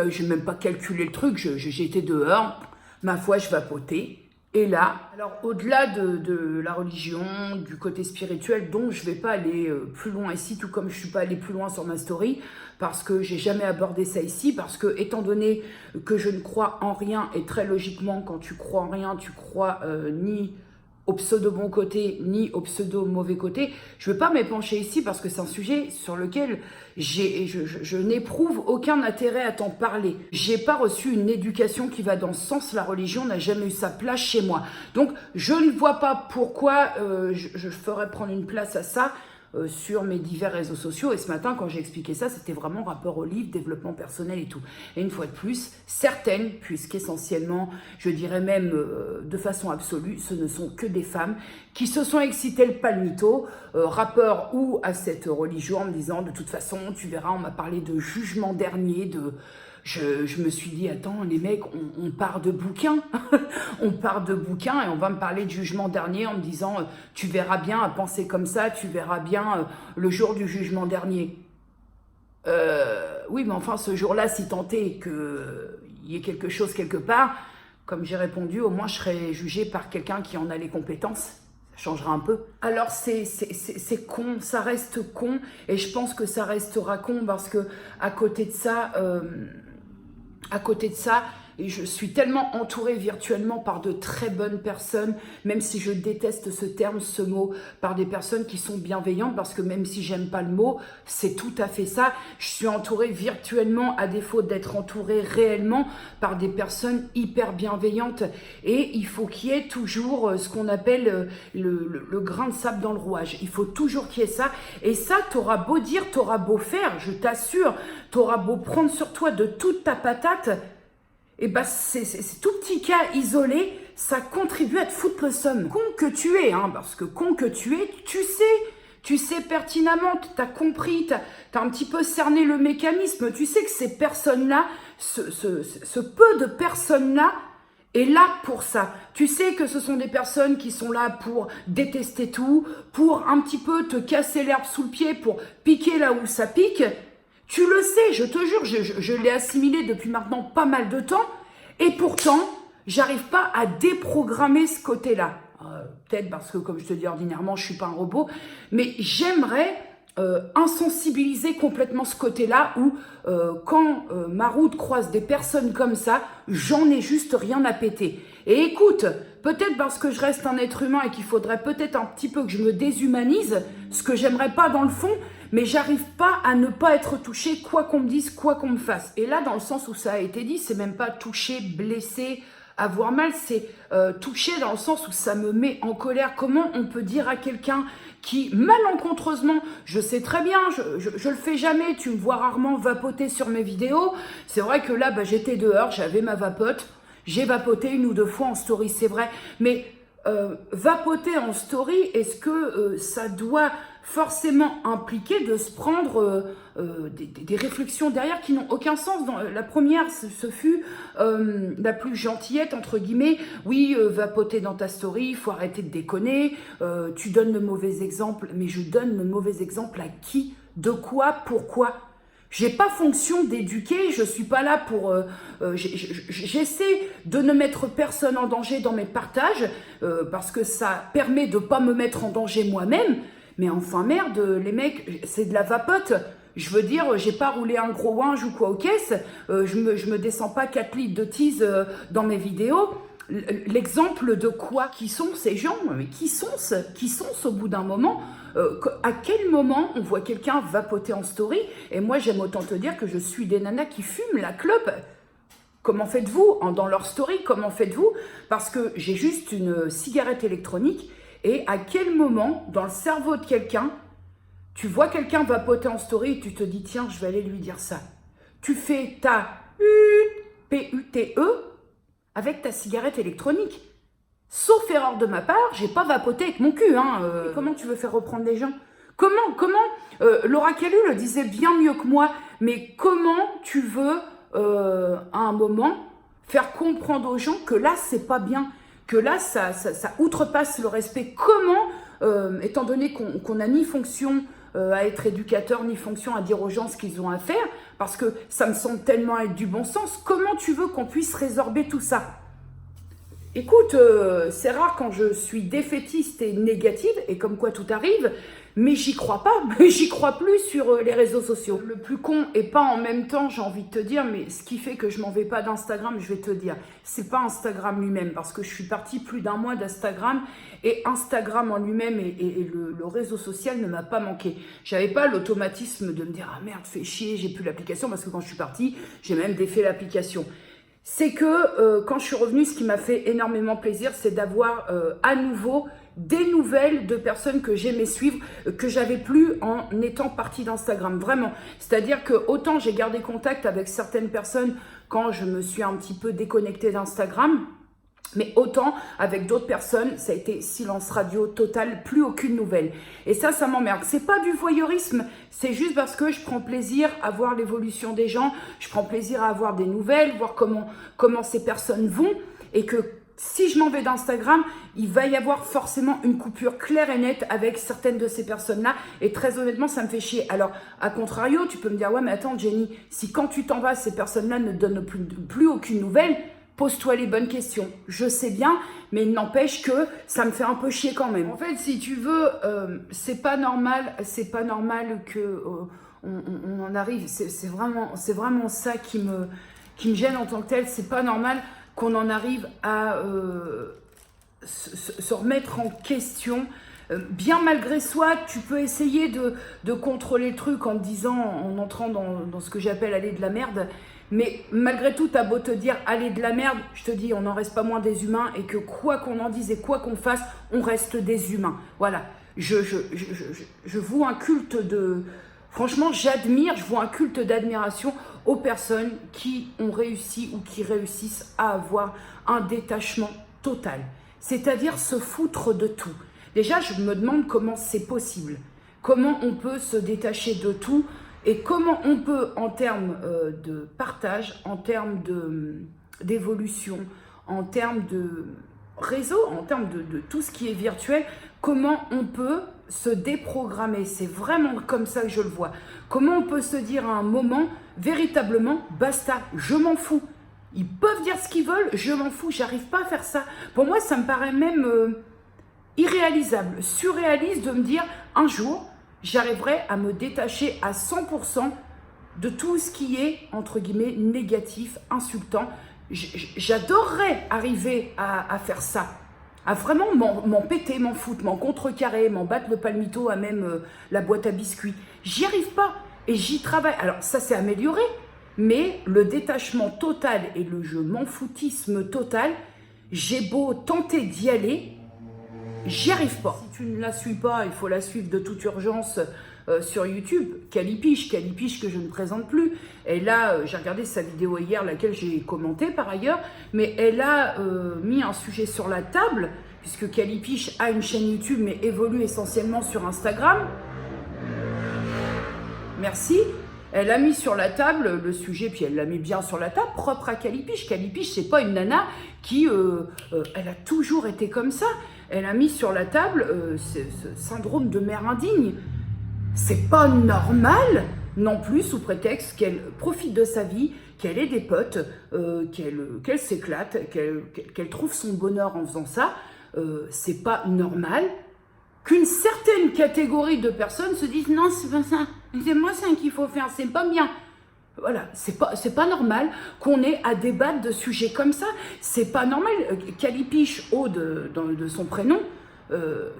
[SPEAKER 1] j'ai même pas calculé le truc. J'étais dehors, ma foi, je vapotais. Et là, alors au-delà de la religion, du côté spirituel, dont je ne vais pas aller plus loin ici, tout comme je ne suis pas allée plus loin sur ma story, parce que j'ai jamais abordé ça ici, parce que étant donné que je ne crois en rien, et très logiquement, quand tu crois en rien, tu crois ni au pseudo bon côté, ni au pseudo mauvais côté, je ne veux pas m'épancher ici, parce que c'est un sujet sur lequel je n'éprouve aucun intérêt à t'en parler. J'ai pas reçu une éducation qui va dans ce sens, la religion n'a jamais eu sa place chez moi. Donc je ne vois pas pourquoi je ferais prendre une place à ça sur mes divers réseaux sociaux. Et ce matin, quand j'ai expliqué ça, c'était vraiment rapport au livre, développement personnel et tout. Et une fois de plus, certaines, puisqu'essentiellement, je dirais même de façon absolue, ce ne sont que des femmes qui se sont excitées le palmito, rapport ou à cette religion, en me disant, de toute façon, tu verras, on m'a parlé de jugement dernier, je me suis dit, attends, les mecs, on part de bouquins, on part de bouquins, et on va me parler de jugement dernier en me disant, tu verras bien à penser comme ça, tu verras bien le jour du jugement dernier. Oui, mais enfin, ce jour-là, si tant est qu'il y ait quelque chose quelque part, comme j'ai répondu, au moins je serai jugée par quelqu'un qui en a les compétences. Ça changera un peu. Alors c'est con, ça reste con, et je pense que ça restera con parce que à côté de ça, et je suis tellement entourée virtuellement par de très bonnes personnes, même si je déteste ce terme, ce mot, par des personnes qui sont bienveillantes, parce que même si j'aime pas le mot, c'est tout à fait ça. Je suis entourée virtuellement, à défaut d'être entourée réellement, par des personnes hyper bienveillantes. Et il faut qu'il y ait toujours ce qu'on appelle le grain de sable dans le rouage. Il faut toujours qu'il y ait ça. Et ça, t'auras beau dire, t'auras beau faire, je t'assure, t'auras beau prendre sur toi de toute ta patate, et ces tout petits cas isolés, ça contribue à te foutre le seum. Con que tu es, hein, parce que con que tu es, tu sais Tu sais pertinemment, tu as compris, tu as un petit peu cerné le mécanisme. Tu sais que ces personnes-là, ce peu de personnes-là, est là pour ça. Tu sais que ce sont des personnes qui sont là pour détester tout, pour un petit peu te casser l'herbe sous le pied, pour piquer là où ça pique. Tu le sais, je te jure, je l'ai assimilé depuis maintenant pas mal de temps. Et pourtant, j'arrive pas à déprogrammer ce côté-là. Peut-être parce que, comme je te dis ordinairement, je suis pas un robot, mais j'aimerais insensibiliser complètement ce côté-là où quand ma route croise des personnes comme ça, j'en ai juste rien à péter. Et écoute, peut-être parce que je reste un être humain et qu'il faudrait peut-être un petit peu que je me déshumanise, ce que j'aimerais pas dans le fond, mais j'arrive pas à ne pas être touchée, quoi qu'on me dise, quoi qu'on me fasse. Et là, dans le sens où ça a été dit, c'est même pas toucher, blesser, avoir mal, c'est toucher dans le sens où ça me met en colère. Comment on peut dire à quelqu'un qui, malencontreusement, je sais très bien, je le fais jamais, tu me vois rarement vapoter sur mes vidéos. C'est vrai que là, j'étais dehors, j'avais ma vapote, j'ai vapoté 1 ou 2 fois en story, c'est vrai, mais vapoter en story, est-ce que ça doit forcément impliquer de se prendre des réflexions derrière qui n'ont aucun sens. La première, ce fut la plus gentillette, entre guillemets. Oui, vapoter dans ta story, il faut arrêter de déconner. Tu donnes le mauvais exemple, mais je donne le mauvais exemple à qui? De quoi? Pourquoi? J'ai pas fonction d'éduquer, je suis pas là pour... j'essaie de ne mettre personne en danger dans mes partages, parce que ça permet de pas me mettre en danger moi-même. Mais enfin merde, les mecs, c'est de la vapote. Je veux dire, j'ai pas roulé un gros ouinge ou quoi aux caisses, je me descends pas 4 litres de tease dans mes vidéos. L'exemple de quoi? Qui sont ces gens? Mais qui sont au bout d'un moment? À quel moment on voit quelqu'un vapoter en story? Et moi, j'aime autant te dire que je suis des nanas qui fument la clope. Comment faites-vous dans leur story? Comment faites-vous? Parce que j'ai juste une cigarette électronique. Et à quel moment, dans le cerveau de quelqu'un, tu vois quelqu'un vapoter en story et tu te dis, tiens, je vais aller lui dire ça. Tu fais ta P-U-T-E avec ta cigarette électronique. Sauf erreur de ma part, j'ai pas vapoté avec mon cul. Comment tu veux faire reprendre les gens? Comment Laura Kelly le disait bien mieux que moi, mais comment tu veux, à un moment, faire comprendre aux gens que là, c'est pas bien, que là, ça outrepasse le respect? Comment, étant donné qu'on n'a ni fonction à être éducateur, ni fonction à dire aux gens ce qu'ils ont à faire, parce que ça me semble tellement être du bon sens, comment tu veux qu'on puisse résorber tout ça? Écoute, c'est rare quand je suis défaitiste et négative, et comme quoi tout arrive, mais j'y crois pas, j'y crois plus sur les réseaux sociaux. Le plus con, et pas en même temps, j'ai envie de te dire, mais ce qui fait que je m'en vais pas d'Instagram, je vais te dire, c'est pas Instagram lui-même, parce que je suis partie plus d'1 mois d'Instagram, et Instagram en lui-même et le réseau social ne m'a pas manqué. J'avais pas l'automatisme de me dire, ah merde, fais chier, j'ai plus l'application, parce que quand je suis partie, j'ai même défait l'application. C'est que quand je suis revenue, ce qui m'a fait énormément plaisir, c'est d'avoir à nouveau des nouvelles de personnes que j'aimais suivre, que j'avais plus en étant partie d'Instagram, vraiment. C'est-à-dire que autant j'ai gardé contact avec certaines personnes quand je me suis un petit peu déconnectée d'Instagram, mais autant avec d'autres personnes, ça a été silence radio total, plus aucune nouvelle. Et ça m'emmerde. C'est pas du voyeurisme, c'est juste parce que je prends plaisir à voir l'évolution des gens, je prends plaisir à avoir des nouvelles, voir comment ces personnes vont, et que si je m'en vais d'Instagram, il va y avoir forcément une coupure claire et nette avec certaines de ces personnes-là. Et très honnêtement, ça me fait chier. Alors, à contrario, tu peux me dire, ouais, mais attends, Jenny, si quand tu t'en vas, ces personnes-là ne donnent plus aucune nouvelle, pose-toi les bonnes questions. Je sais bien, mais il n'empêche que ça me fait un peu chier quand même. En fait, si tu veux, c'est pas normal que on en arrive. C'est vraiment ça qui me gêne en tant que tel. C'est pas normal qu'on en arrive à se remettre en question. Bien malgré soi, tu peux essayer de contrôler le truc en te disant, en entrant dans ce que j'appelle aller de la merde. Mais malgré tout, t'as beau te dire aller de la merde, je te dis, on n'en reste pas moins des humains, et que quoi qu'on en dise et quoi qu'on fasse, on reste des humains. Voilà. Je voue un culte de... Franchement, je voue un culte d'admiration aux personnes qui ont réussi ou qui réussissent à avoir un détachement total. C'est-à-dire se foutre de tout. Déjà, je me demande comment c'est possible. comment on peut se détacher de tout et comment on peut, en termes de partage, en termes d'évolution, en termes de réseau, en termes de tout ce qui est virtuel, comment on peut se déprogrammer. C'est vraiment comme ça que je le vois. Comment on peut se dire à un moment, véritablement, basta, je m'en fous. Ils peuvent dire ce qu'ils veulent, je m'en fous, j'arrive pas à faire ça. Pour moi, ça me paraît même irréalisable, surréaliste de me dire, un jour, j'arriverai à me détacher à 100% de tout ce qui est, entre guillemets, négatif, insultant. J'adorerais arriver à faire ça, à vraiment m'en péter, m'en foutre, m'en contrecarrer, m'en battre le palmito à même la boîte à biscuits. J'y arrive pas et j'y travaille. Alors ça s'est amélioré, mais le détachement total et le je m'en foutisme total, j'ai beau tenter d'y aller, j'y arrive pas. Si tu ne la suis pas, il faut la suivre de toute urgence sur YouTube. Calipiche que je ne présente plus. Elle a, j'ai regardé sa vidéo hier, laquelle j'ai commenté par ailleurs, mais elle a mis un sujet sur la table, puisque Calipiche a une chaîne YouTube, mais évolue essentiellement sur Instagram. Merci. Elle a mis sur la table le sujet, puis elle l'a mis bien sur la table, propre à Calipiche. Calipiche, c'est pas une nana qui, elle a toujours été comme ça. Elle a mis sur la table ce syndrome de mère indigne. C'est pas normal non plus, sous prétexte qu'elle profite de sa vie, qu'elle ait des potes, qu'elle s'éclate, qu'elle trouve son bonheur en faisant ça. C'est pas normal qu'une certaine catégorie de personnes se disent non, c'est pas ça, c'est moi ça qu'il faut faire, c'est pas bien. Voilà, c'est pas normal qu'on ait à débattre de sujets comme ça. C'est pas normal. Calipiche, Aude, de son prénom,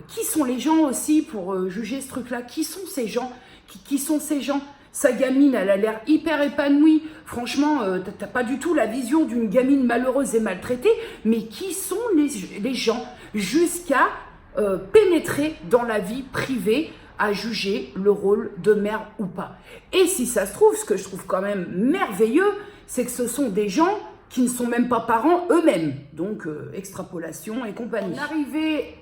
[SPEAKER 1] qui sont les gens aussi pour juger ce truc-là? Qui sont ces gens? Qui sont ces gens? Sa gamine, elle a l'air hyper épanouie. Franchement, t'as pas du tout la vision d'une gamine malheureuse et maltraitée. Mais qui sont les gens jusqu'à pénétrer dans la vie privée, à juger le rôle de mère ou pas? Et si ça se trouve, ce que je trouve quand même merveilleux, c'est que ce sont des gens qui ne sont même pas parents eux-mêmes. Donc, extrapolation et compagnie. Arriver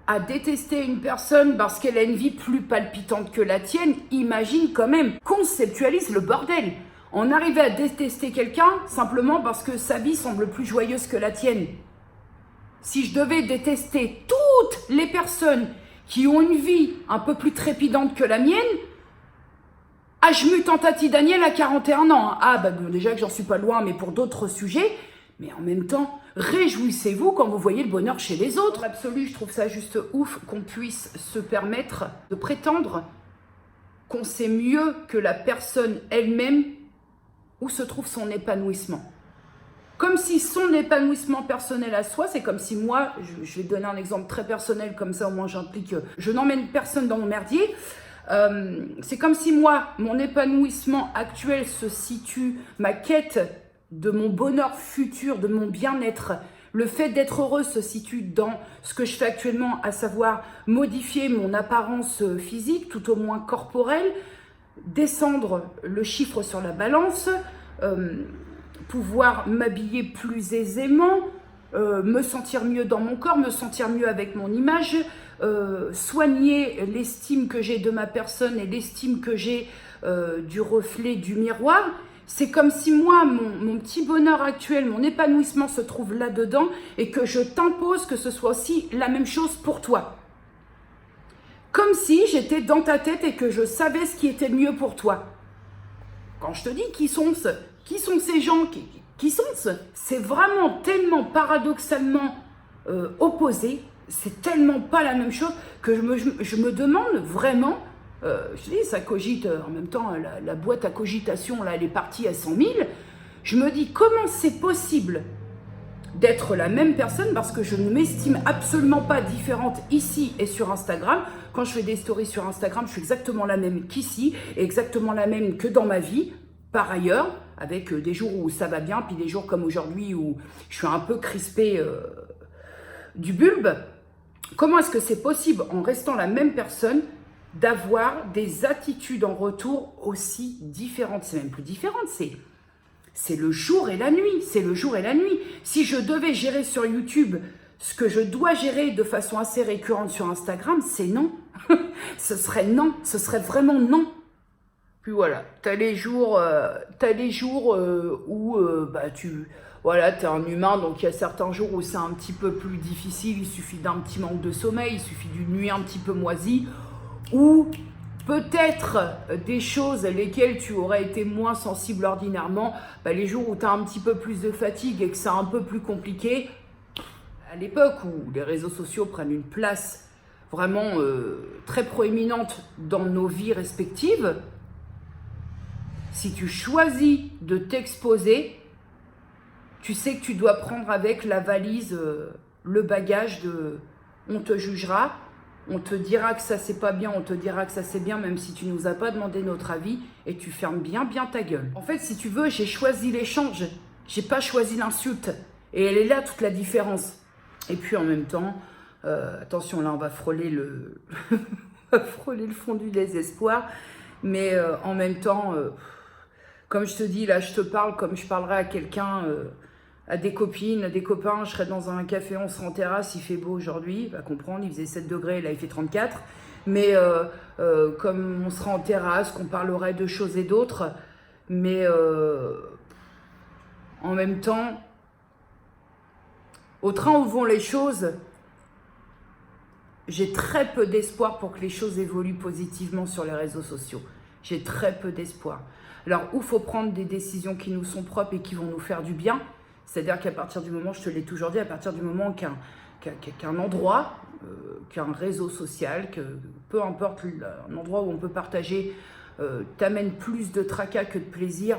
[SPEAKER 1] à détester une personne parce qu'elle a une vie plus palpitante que la tienne, imagine quand même, conceptualise le bordel. En arriver à détester quelqu'un simplement parce que sa vie semble plus joyeuse que la tienne. Si je devais détester toutes les personnes qui ont une vie un peu plus trépidante que la mienne, je mute en Tati Daniel à 41 ans. Ah bah déjà que j'en suis pas loin, mais pour d'autres sujets. Mais en même temps, réjouissez-vous quand vous voyez le bonheur chez les autres. Dans l'absolu, je trouve ça juste ouf qu'on puisse se permettre de prétendre qu'on sait mieux que la personne elle-même où se trouve son épanouissement. Comme si son épanouissement personnel à soi, c'est comme si moi, je vais donner un exemple très personnel, comme ça au moins j'implique, je n'emmène personne dans mon merdier. C'est comme si moi, mon épanouissement actuel se situe, ma quête de mon bonheur futur, de mon bien-être, le fait d'être heureuse se situe dans ce que je fais actuellement, à savoir modifier mon apparence physique, tout au moins corporelle, descendre le chiffre sur la balance, pouvoir m'habiller plus aisément, me sentir mieux dans mon corps, me sentir mieux avec mon image, soigner l'estime que j'ai de ma personne et l'estime que j'ai du reflet du miroir. C'est comme si moi, mon petit bonheur actuel, mon épanouissement se trouve là-dedans et que je t'impose que ce soit aussi la même chose pour toi. Comme si j'étais dans ta tête et que je savais ce qui était le mieux pour toi. Quand je te dis qui sont ces gens, qui sont-ce? C'est vraiment tellement paradoxalement opposé, c'est tellement pas la même chose que je me demande vraiment. Je dis, ça cogite, en même temps, la boîte à cogitation, là, elle est partie à 100 000. Je me dis, comment c'est possible d'être la même personne, parce que je ne m'estime absolument pas différente ici et sur Instagram. Quand je fais des stories sur Instagram, je suis exactement la même qu'ici, et exactement la même que dans ma vie, par ailleurs, avec des jours où ça va bien, puis des jours comme aujourd'hui où je suis un peu crispée du bulbe. Comment est-ce que c'est possible, en restant la même personne, d'avoir des attitudes en retour aussi différentes? C'est même plus différente, c'est le jour et la nuit, c'est le jour et la nuit. Si je devais gérer sur YouTube ce que je dois gérer de façon assez récurrente sur Instagram, c'est non. Ce serait non, ce serait vraiment non. Puis voilà, t'as les jours où bah voilà, t'es un humain, donc il y a certains jours où c'est un petit peu plus difficile, il suffit d'un petit manque de sommeil, il suffit d'une nuit un petit peu moisie, ou peut-être des choses lesquelles tu aurais été moins sensible ordinairement, bah, les jours où tu as un petit peu plus de fatigue et que c'est un peu plus compliqué, à l'époque où les réseaux sociaux prennent une place vraiment très proéminente dans nos vies respectives, si tu choisis de t'exposer, tu sais que tu dois prendre avec la valise, le bagage de « on te jugera », on te dira que ça c'est pas bien, on te dira que ça c'est bien, même si tu nous as pas demandé notre avis, et tu fermes bien ta gueule. En fait, si tu veux, j'ai choisi l'échange, j'ai pas choisi l'insulte, et elle est là toute la différence. Et puis en même temps, attention là on va frôler le, on va frôler le fond du désespoir, mais en même temps, comme je te dis là, je te parle comme je parlerais à quelqu'un. À des copines, à des copains, je serais dans un café, on sera en terrasse, il fait beau aujourd'hui, va comprendre, il faisait 7 degrés, là il fait 34, mais comme on sera en terrasse, qu'on parlerait de choses et d'autres, mais en même temps, au train où vont les choses, j'ai très peu d'espoir pour que les choses évoluent positivement sur les réseaux sociaux. J'ai très peu d'espoir. Alors, où il faut prendre des décisions qui nous sont propres et qui vont nous faire du bien. C'est-à-dire qu'à partir du moment, je te l'ai toujours dit, à partir du moment qu'un endroit, qu'un réseau social, que peu importe un endroit où on peut partager, t'amène plus de tracas que de plaisir,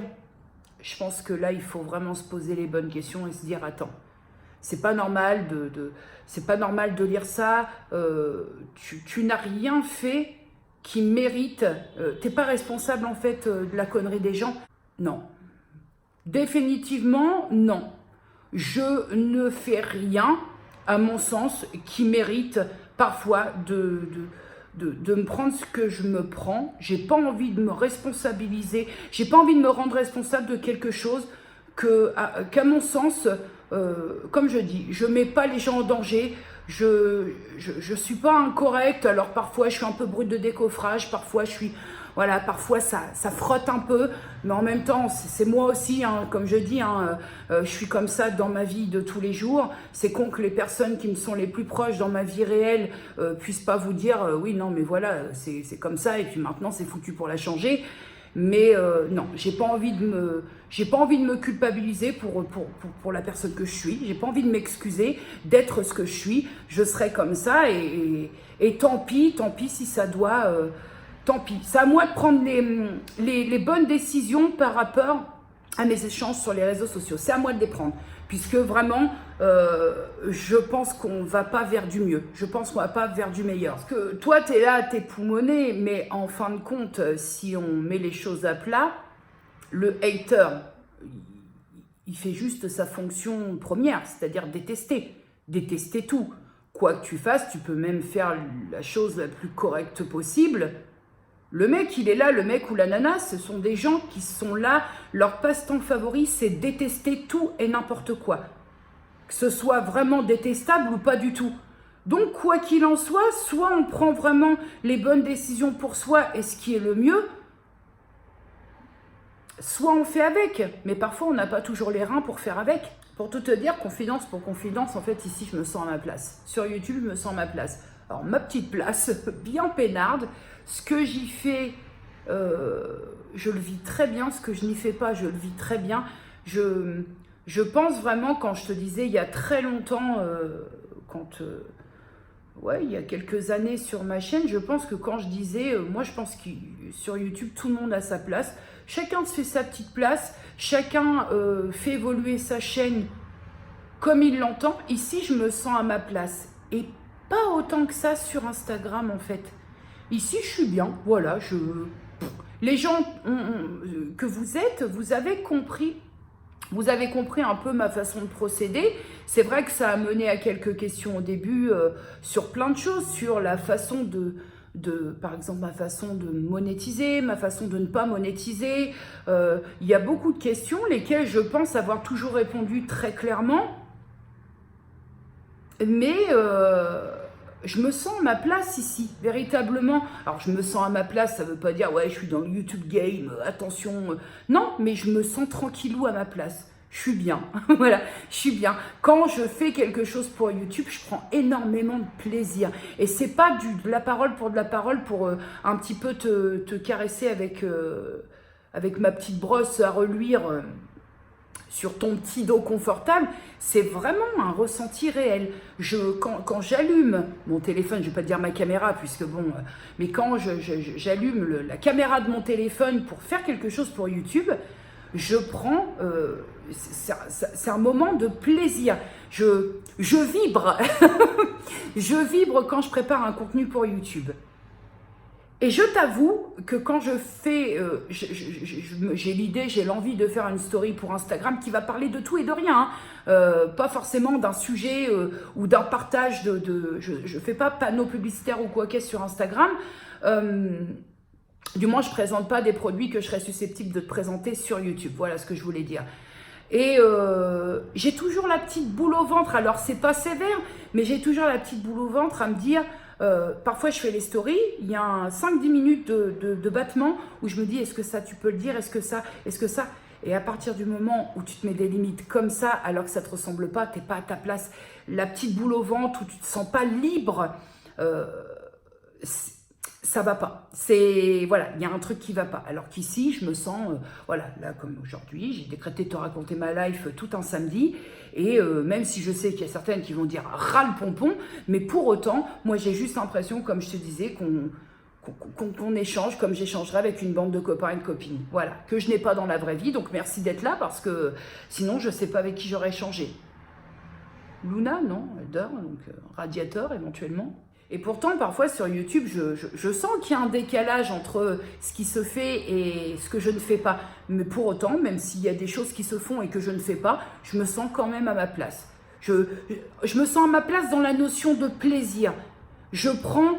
[SPEAKER 1] je pense que là, il faut vraiment se poser les bonnes questions et se dire, attends, c'est pas normal c'est pas normal de lire ça, tu n'as rien fait qui mérite, t'es pas responsable en fait de la connerie des gens. Non. Définitivement, non. Je ne fais rien, à mon sens, qui mérite parfois de me prendre ce que je me prends. J'ai pas envie de me responsabiliser, j'ai pas envie de me rendre responsable de quelque chose qu'à mon sens, comme je dis, je mets pas les gens en danger. Je suis pas incorrecte, alors parfois je suis un peu brute de décoffrage, parfois je suis... Voilà, parfois ça frotte un peu, mais en même temps, c'est moi aussi, hein, comme je dis, hein, je suis comme ça dans ma vie de tous les jours. C'est con que les personnes qui me sont les plus proches dans ma vie réelle puissent pas vous dire oui, non, mais voilà, c'est comme ça, et puis maintenant c'est foutu pour la changer. Mais non, j'ai pas envie de me culpabiliser pour la personne que je suis. J'ai pas envie de m'excuser d'être ce que je suis. Je serai comme ça, et tant pis si ça doit... tant pis, c'est à moi de prendre les bonnes décisions par rapport à mes échanges sur les réseaux sociaux. C'est à moi de les prendre, puisque vraiment, je pense qu'on ne va pas vers du mieux. Je pense qu'on ne va pas vers du meilleur. Parce que toi, tu es là, tu es poumonné, mais en fin de compte, si on met les choses à plat, le hater, il fait juste sa fonction première, c'est-à-dire détester. Détester tout. Quoi que tu fasses, tu peux même faire la chose la plus correcte possible. Le mec, il est là, le mec ou la nana, ce sont des gens qui sont là, leur passe-temps favori, c'est détester tout et n'importe quoi. Que ce soit vraiment détestable ou pas du tout. Donc, quoi qu'il en soit on prend vraiment les bonnes décisions pour soi et ce qui est le mieux, soit on fait avec. Mais parfois, on n'a pas toujours les reins pour faire avec. Pour tout te dire, confidence pour confidence, en fait, ici, je me sens à ma place. Sur YouTube, je me sens à ma place. Alors, ma petite place, bien peinarde. Ce que j'y fais, je le vis très bien. Ce que je n'y fais pas, je le vis très bien. Je pense vraiment, quand je te disais, il y a très longtemps, il y a quelques années sur ma chaîne, je pense que quand je disais, moi je pense que sur YouTube, tout le monde a sa place. Chacun se fait sa petite place. Chacun fait évoluer sa chaîne comme il l'entend. Ici, je me sens à ma place. Et pas autant que ça sur Instagram, en fait. Ici, je suis bien, voilà, les gens que vous êtes, vous avez compris un peu ma façon de procéder. C'est vrai que ça a mené à quelques questions au début sur plein de choses, sur la façon par exemple, ma façon de monétiser, ma façon de ne pas monétiser. Il y a beaucoup de questions, lesquelles je pense avoir toujours répondu très clairement. Mais je me sens à ma place ici, véritablement. Alors, je me sens à ma place, ça ne veut pas dire, ouais, je suis dans le YouTube game, attention. Non, mais je me sens tranquillou à ma place. Je suis bien, voilà, je suis bien. Quand je fais quelque chose pour YouTube, je prends énormément de plaisir. Et c'est pas de la parole pour un petit peu te caresser avec ma petite brosse à reluire sur ton petit dos confortable. C'est vraiment un ressenti réel. Quand j'allume mon téléphone, je ne vais pas dire ma caméra, puisque bon, mais quand j'allume la caméra de mon téléphone pour faire quelque chose pour YouTube, je prends, c'est un moment de plaisir. Je vibre, je vibre quand je prépare un contenu pour YouTube. Et je t'avoue que quand je fais, j'ai l'idée, j'ai l'envie de faire une story pour Instagram qui va parler de tout et de rien, hein. Pas forcément d'un sujet ou d'un partage je fais pas panneau publicitaire ou quoi qu'est-ce sur Instagram. Du moins, je ne présente pas des produits que je serais susceptible de te présenter sur YouTube. Voilà ce que je voulais dire. Et j'ai toujours la petite boule au ventre. Alors, c'est pas sévère, mais j'ai toujours la petite boule au ventre à me dire... parfois, je fais les stories. Il y a 5-10 minutes de battement où je me dis, est-ce que ça, tu peux le dire? Est-ce que ça? Et à partir du moment où tu te mets des limites comme ça, alors que ça ne te ressemble pas, tu n'es pas à ta place, la petite boule au ventre où tu ne te sens pas libre... ça va pas. Voilà, il y a un truc qui va pas. Alors qu'ici, je me sens, voilà, là comme aujourd'hui, j'ai décrété de te raconter ma life tout un samedi. Et même si je sais qu'il y a certaines qui vont dire râle pompon, mais pour autant, moi j'ai juste l'impression, comme je te disais, qu'on échange comme j'échangerais avec une bande de copains et de copines. Voilà, que je n'ai pas dans la vraie vie. Donc merci d'être là parce que sinon je sais pas avec qui j'aurais échangé. Luna, non, elle dort, donc radiateur éventuellement. Et pourtant, parfois sur YouTube, je sens qu'il y a un décalage entre ce qui se fait et ce que je ne fais pas. Mais pour autant, même s'il y a des choses qui se font et que je ne fais pas, je me sens quand même à ma place. Je me sens à ma place dans la notion de plaisir. Je prends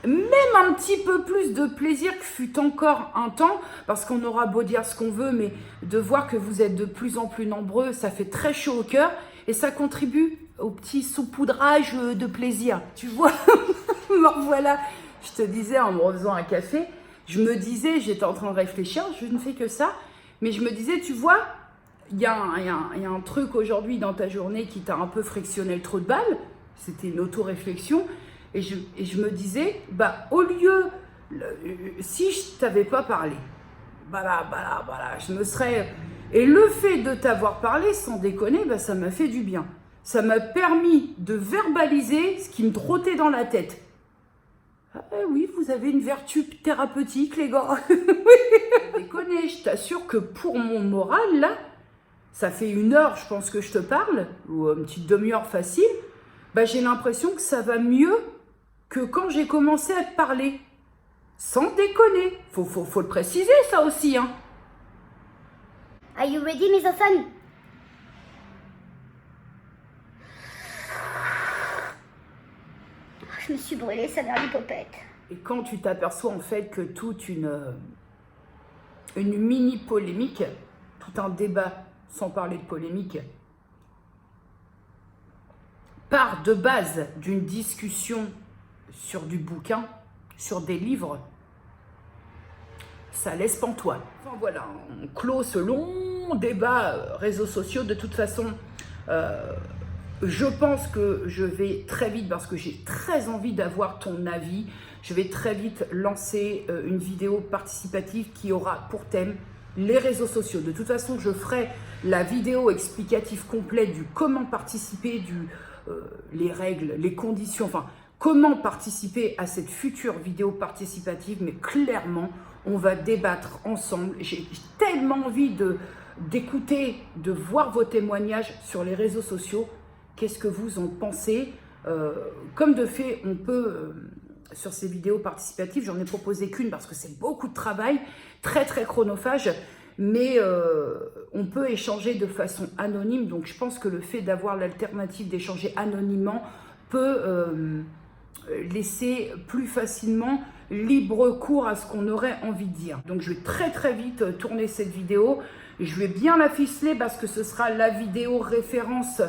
[SPEAKER 1] même un petit peu plus de plaisir que fut encore un temps, parce qu'on aura beau dire ce qu'on veut, mais de voir que vous êtes de plus en plus nombreux, ça fait très chaud au cœur et ça contribue au petit saupoudrage de plaisir, tu vois. Voilà, je te disais en me refaisant un café, je me disais, j'étais en train de réfléchir, je ne fais que ça, mais je me disais, tu vois, il y a un truc aujourd'hui dans ta journée qui t'a un peu frictionné le trou de balle, c'était une auto-réflexion, et je me disais, bah au lieu, si je t'avais pas parlé, voilà, je me serais... Et le fait de t'avoir parlé, sans déconner, bah, ça m'a fait du bien. Ça m'a permis de verbaliser ce qui me trottait dans la tête. Ah oui, vous avez une vertu thérapeutique, les gars. Oui, déconner, je t'assure que pour mon moral, là, ça fait 1 heure, je pense que je te parle, ou une petite demi-heure facile, bah, j'ai l'impression que ça va mieux que quand j'ai commencé à te parler. Sans déconner. Faut le préciser, ça aussi, hein.
[SPEAKER 2] Are you ready, Misophone? Je me suis brûlée, ça vers l'hypopète.
[SPEAKER 1] Et quand tu t'aperçois en fait que toute une mini-polémique, tout un débat, sans parler de polémique, part de base d'une discussion sur du bouquin, sur des livres, ça laisse pantoine. Enfin voilà, on clôt ce long débat réseaux sociaux. De toute façon, je pense que je vais très vite, parce que j'ai très envie d'avoir ton avis, je vais très vite lancer une vidéo participative qui aura pour thème les réseaux sociaux. De toute façon, je ferai la vidéo explicative complète du comment participer, les règles, les conditions, enfin, comment participer à cette future vidéo participative, mais clairement, on va débattre ensemble. J'ai tellement envie d'écouter, de voir vos témoignages sur les réseaux sociaux. Qu'est-ce que vous en pensez? Comme de fait, on peut, sur ces vidéos participatives, j'en ai proposé qu'une parce que c'est beaucoup de travail, très très chronophage, mais on peut échanger de façon anonyme. Donc je pense que le fait d'avoir l'alternative d'échanger anonymement peut laisser plus facilement libre cours à ce qu'on aurait envie de dire. Donc je vais très très vite tourner cette vidéo. Je vais bien la ficeler parce que ce sera la vidéo référence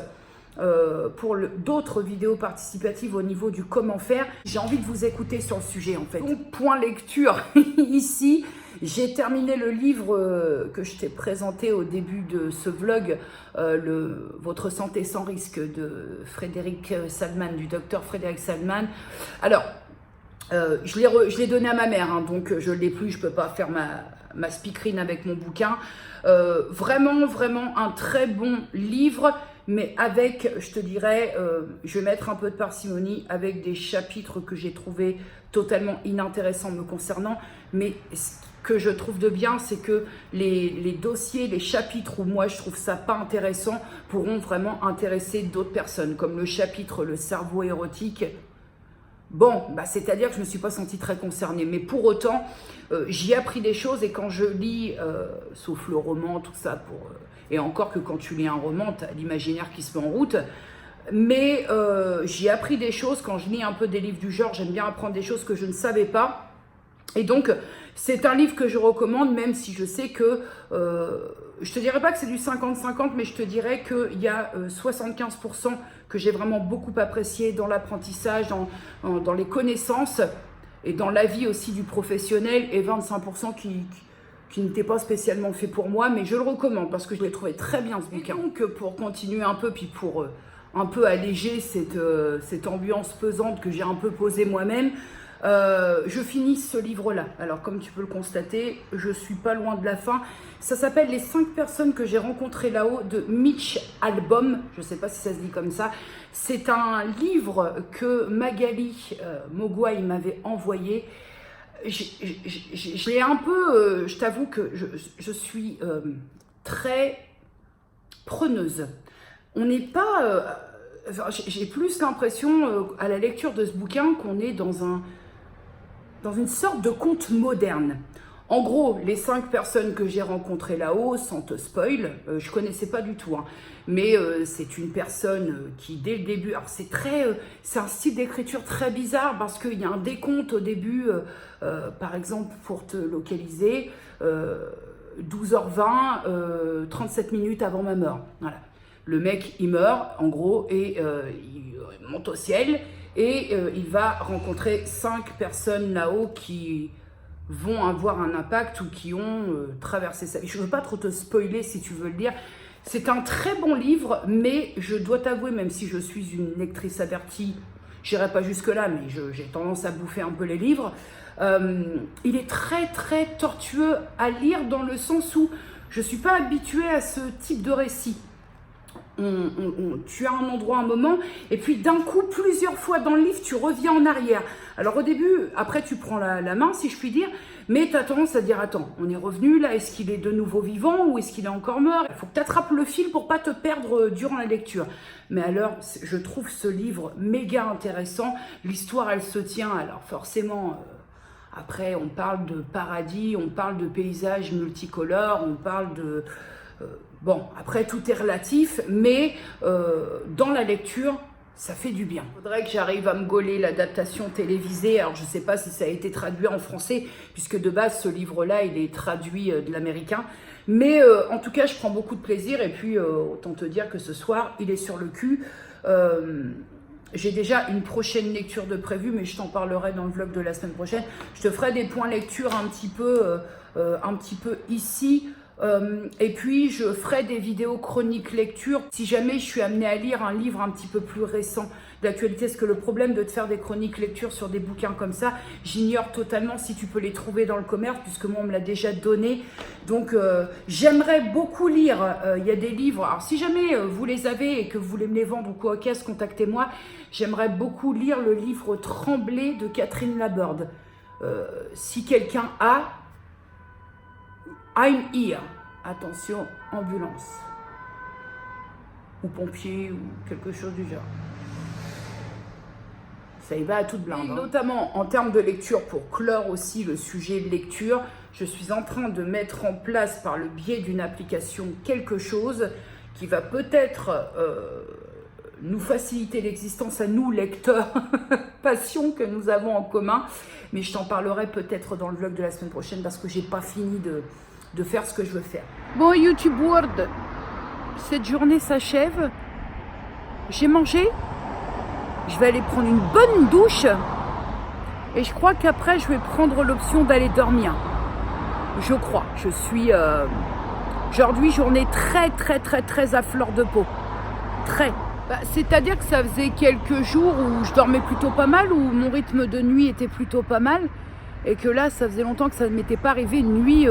[SPEAKER 1] pour d'autres vidéos participatives au niveau du comment faire. J'ai envie de vous écouter sur le sujet en fait. Donc, point lecture ici. J'ai terminé le livre que je t'ai présenté au début de ce vlog, Votre santé sans risque de Frédéric Salman, du docteur Frédéric Salman. Alors, je l'ai donné à ma mère, hein, donc je ne l'ai plus, je ne peux pas faire ma speakerine avec mon bouquin. Vraiment, vraiment un très bon livre, mais avec, je te dirais, je vais mettre un peu de parcimonie, avec des chapitres que j'ai trouvés totalement inintéressants me concernant, mais ce que je trouve de bien, c'est que les dossiers, les chapitres où moi je trouve ça pas intéressant, pourront vraiment intéresser d'autres personnes, comme le chapitre « Le cerveau érotique ». Bon, bah, c'est-à-dire que je ne me suis pas sentie très concernée, mais pour autant, j'y ai appris des choses, et quand je lis, sauf le roman, tout ça, et encore que quand tu lis un roman, tu as l'imaginaire qui se met en route, mais j'y ai appris des choses. Quand je lis un peu des livres du genre, j'aime bien apprendre des choses que je ne savais pas, et donc c'est un livre que je recommande, même si je sais que, je te dirais pas que c'est du 50-50, mais je te dirais qu'il y a 75% que j'ai vraiment beaucoup apprécié dans l'apprentissage, dans les connaissances, et dans la vie aussi du professionnel, et 25% qui n'était pas spécialement fait pour moi, mais je le recommande parce que je l'ai trouvé très bien ce bouquin. Donc pour continuer un peu, puis pour un peu alléger cette ambiance pesante que j'ai un peu posée moi-même, je finis ce livre-là. Alors comme tu peux le constater, je suis pas loin de la fin. Ça s'appelle « Les 5 personnes que j'ai rencontrées là-haut » de Mitch Albom. Je sais pas si ça se dit comme ça. C'est un livre que Magali Mogwai m'avait envoyé. J'ai un peu, je t'avoue que je suis très preneuse. On n'est pas, j'ai plus l'impression à la lecture de ce bouquin qu'on est dans une sorte de conte moderne. En gros, les 5 personnes que j'ai rencontrées là-haut, sans te spoil, je connaissais pas du tout, hein, mais c'est une personne qui, dès le début, alors c'est un style d'écriture très bizarre, parce qu'il y a un décompte au début, par exemple, pour te localiser, 12h20, 37 minutes avant ma mort. Voilà. Le mec, il meurt, en gros, et il monte au ciel, et il va rencontrer 5 personnes là-haut qui vont avoir un impact ou qui ont traversé sa vie. Je ne veux pas trop te spoiler si tu veux le lire. C'est un très bon livre, mais je dois t'avouer, même si je suis une lectrice avertie, je n'irai pas jusque-là, mais j'ai tendance à bouffer un peu les livres. Il est très très tortueux à lire, dans le sens où je ne suis pas habituée à ce type de récit. Tu as un endroit, un moment, et puis d'un coup, plusieurs fois dans le livre, tu reviens en arrière. Alors au début, après tu prends la main, si je puis dire, mais tu as tendance à dire, attends, on est revenu là, est-ce qu'il est de nouveau vivant ou est-ce qu'il est encore mort? Il faut que tu attrapes le fil pour pas te perdre durant la lecture. Mais alors, je trouve ce livre méga intéressant. L'histoire, elle se tient, alors forcément... Après, on parle de paradis, on parle de paysages multicolores, on parle de... bon, après, tout est relatif, mais dans la lecture, ça fait du bien. Il faudrait que j'arrive à me gauler l'adaptation télévisée. Alors, je ne sais pas si ça a été traduit en français, puisque de base, ce livre-là, il est traduit de l'américain. Mais en tout cas, je prends beaucoup de plaisir. Et puis, autant te dire que ce soir, il est sur le cul. J'ai déjà une prochaine lecture de prévue, mais je t'en parlerai dans le vlog de la semaine prochaine. Je te ferai des points lecture un petit peu ici. Et puis, je ferai des vidéos chroniques lecture si jamais je suis amenée à lire un livre un petit peu plus récent d'actualité. Parce que le problème de te faire des chroniques lecture sur des bouquins comme ça, j'ignore totalement si tu peux les trouver dans le commerce, puisque moi, on me l'a déjà donné. Donc, j'aimerais beaucoup lire. Il y a des livres. Alors, si jamais vous les avez et que vous voulez me les vendre ou quoi, caisse, contactez-moi. J'aimerais beaucoup lire le livre Trembler de Catherine Laborde. Si quelqu'un a... I'm here. Attention, ambulance. Ou pompier, ou quelque chose du genre. Ça y va à toute blinde. Hein. Notamment en termes de lecture, pour clore aussi le sujet de lecture, je suis en train de mettre en place par le biais d'une application quelque chose qui va peut-être nous faciliter l'existence à nous, lecteurs, passion que nous avons en commun. Mais je t'en parlerai peut-être dans le vlog de la semaine prochaine, parce que j'ai pas fini de faire ce que je veux faire. Bon, YouTube World, cette journée s'achève. j'ai mangé, je vais aller prendre une bonne douche et je crois qu'après je vais prendre l'option d'aller dormir. Je crois, je suis aujourd'hui journée très à fleur de peau. Très. C'est-à-dire que ça faisait quelques jours où je dormais plutôt pas mal, où mon rythme de nuit était plutôt pas mal, et que là, ça faisait longtemps que ça ne m'était pas arrivé une nuit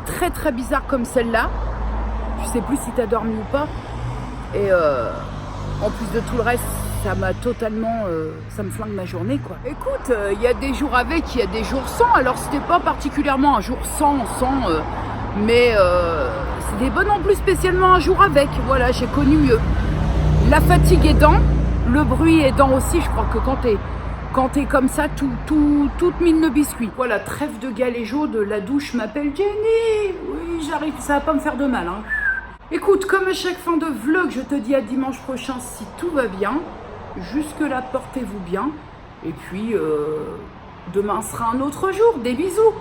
[SPEAKER 1] très bizarre comme celle-là. Je sais plus si tu as dormi ou pas. Et en plus de tout le reste, ça m'a totalement... ça me flingue ma journée, quoi. Écoute, il y a des jours avec, il y a des jours sans. Alors, c'était pas particulièrement un jour sans, mais c'était pas non plus spécialement un jour avec. Voilà, j'ai connu mieux. La fatigue aidant, le bruit aidant aussi. Je crois que quand t'es comme ça, toute mine de biscuits. Voilà, trêve de galéjo, de la douche m'appelle Jenny. Oui, j'arrive, ça va pas me faire de mal, hein. Écoute, comme à chaque fin de vlog, je te dis à dimanche prochain si tout va bien. Jusque-là, portez-vous bien. Et puis, demain sera un autre jour. Des bisous.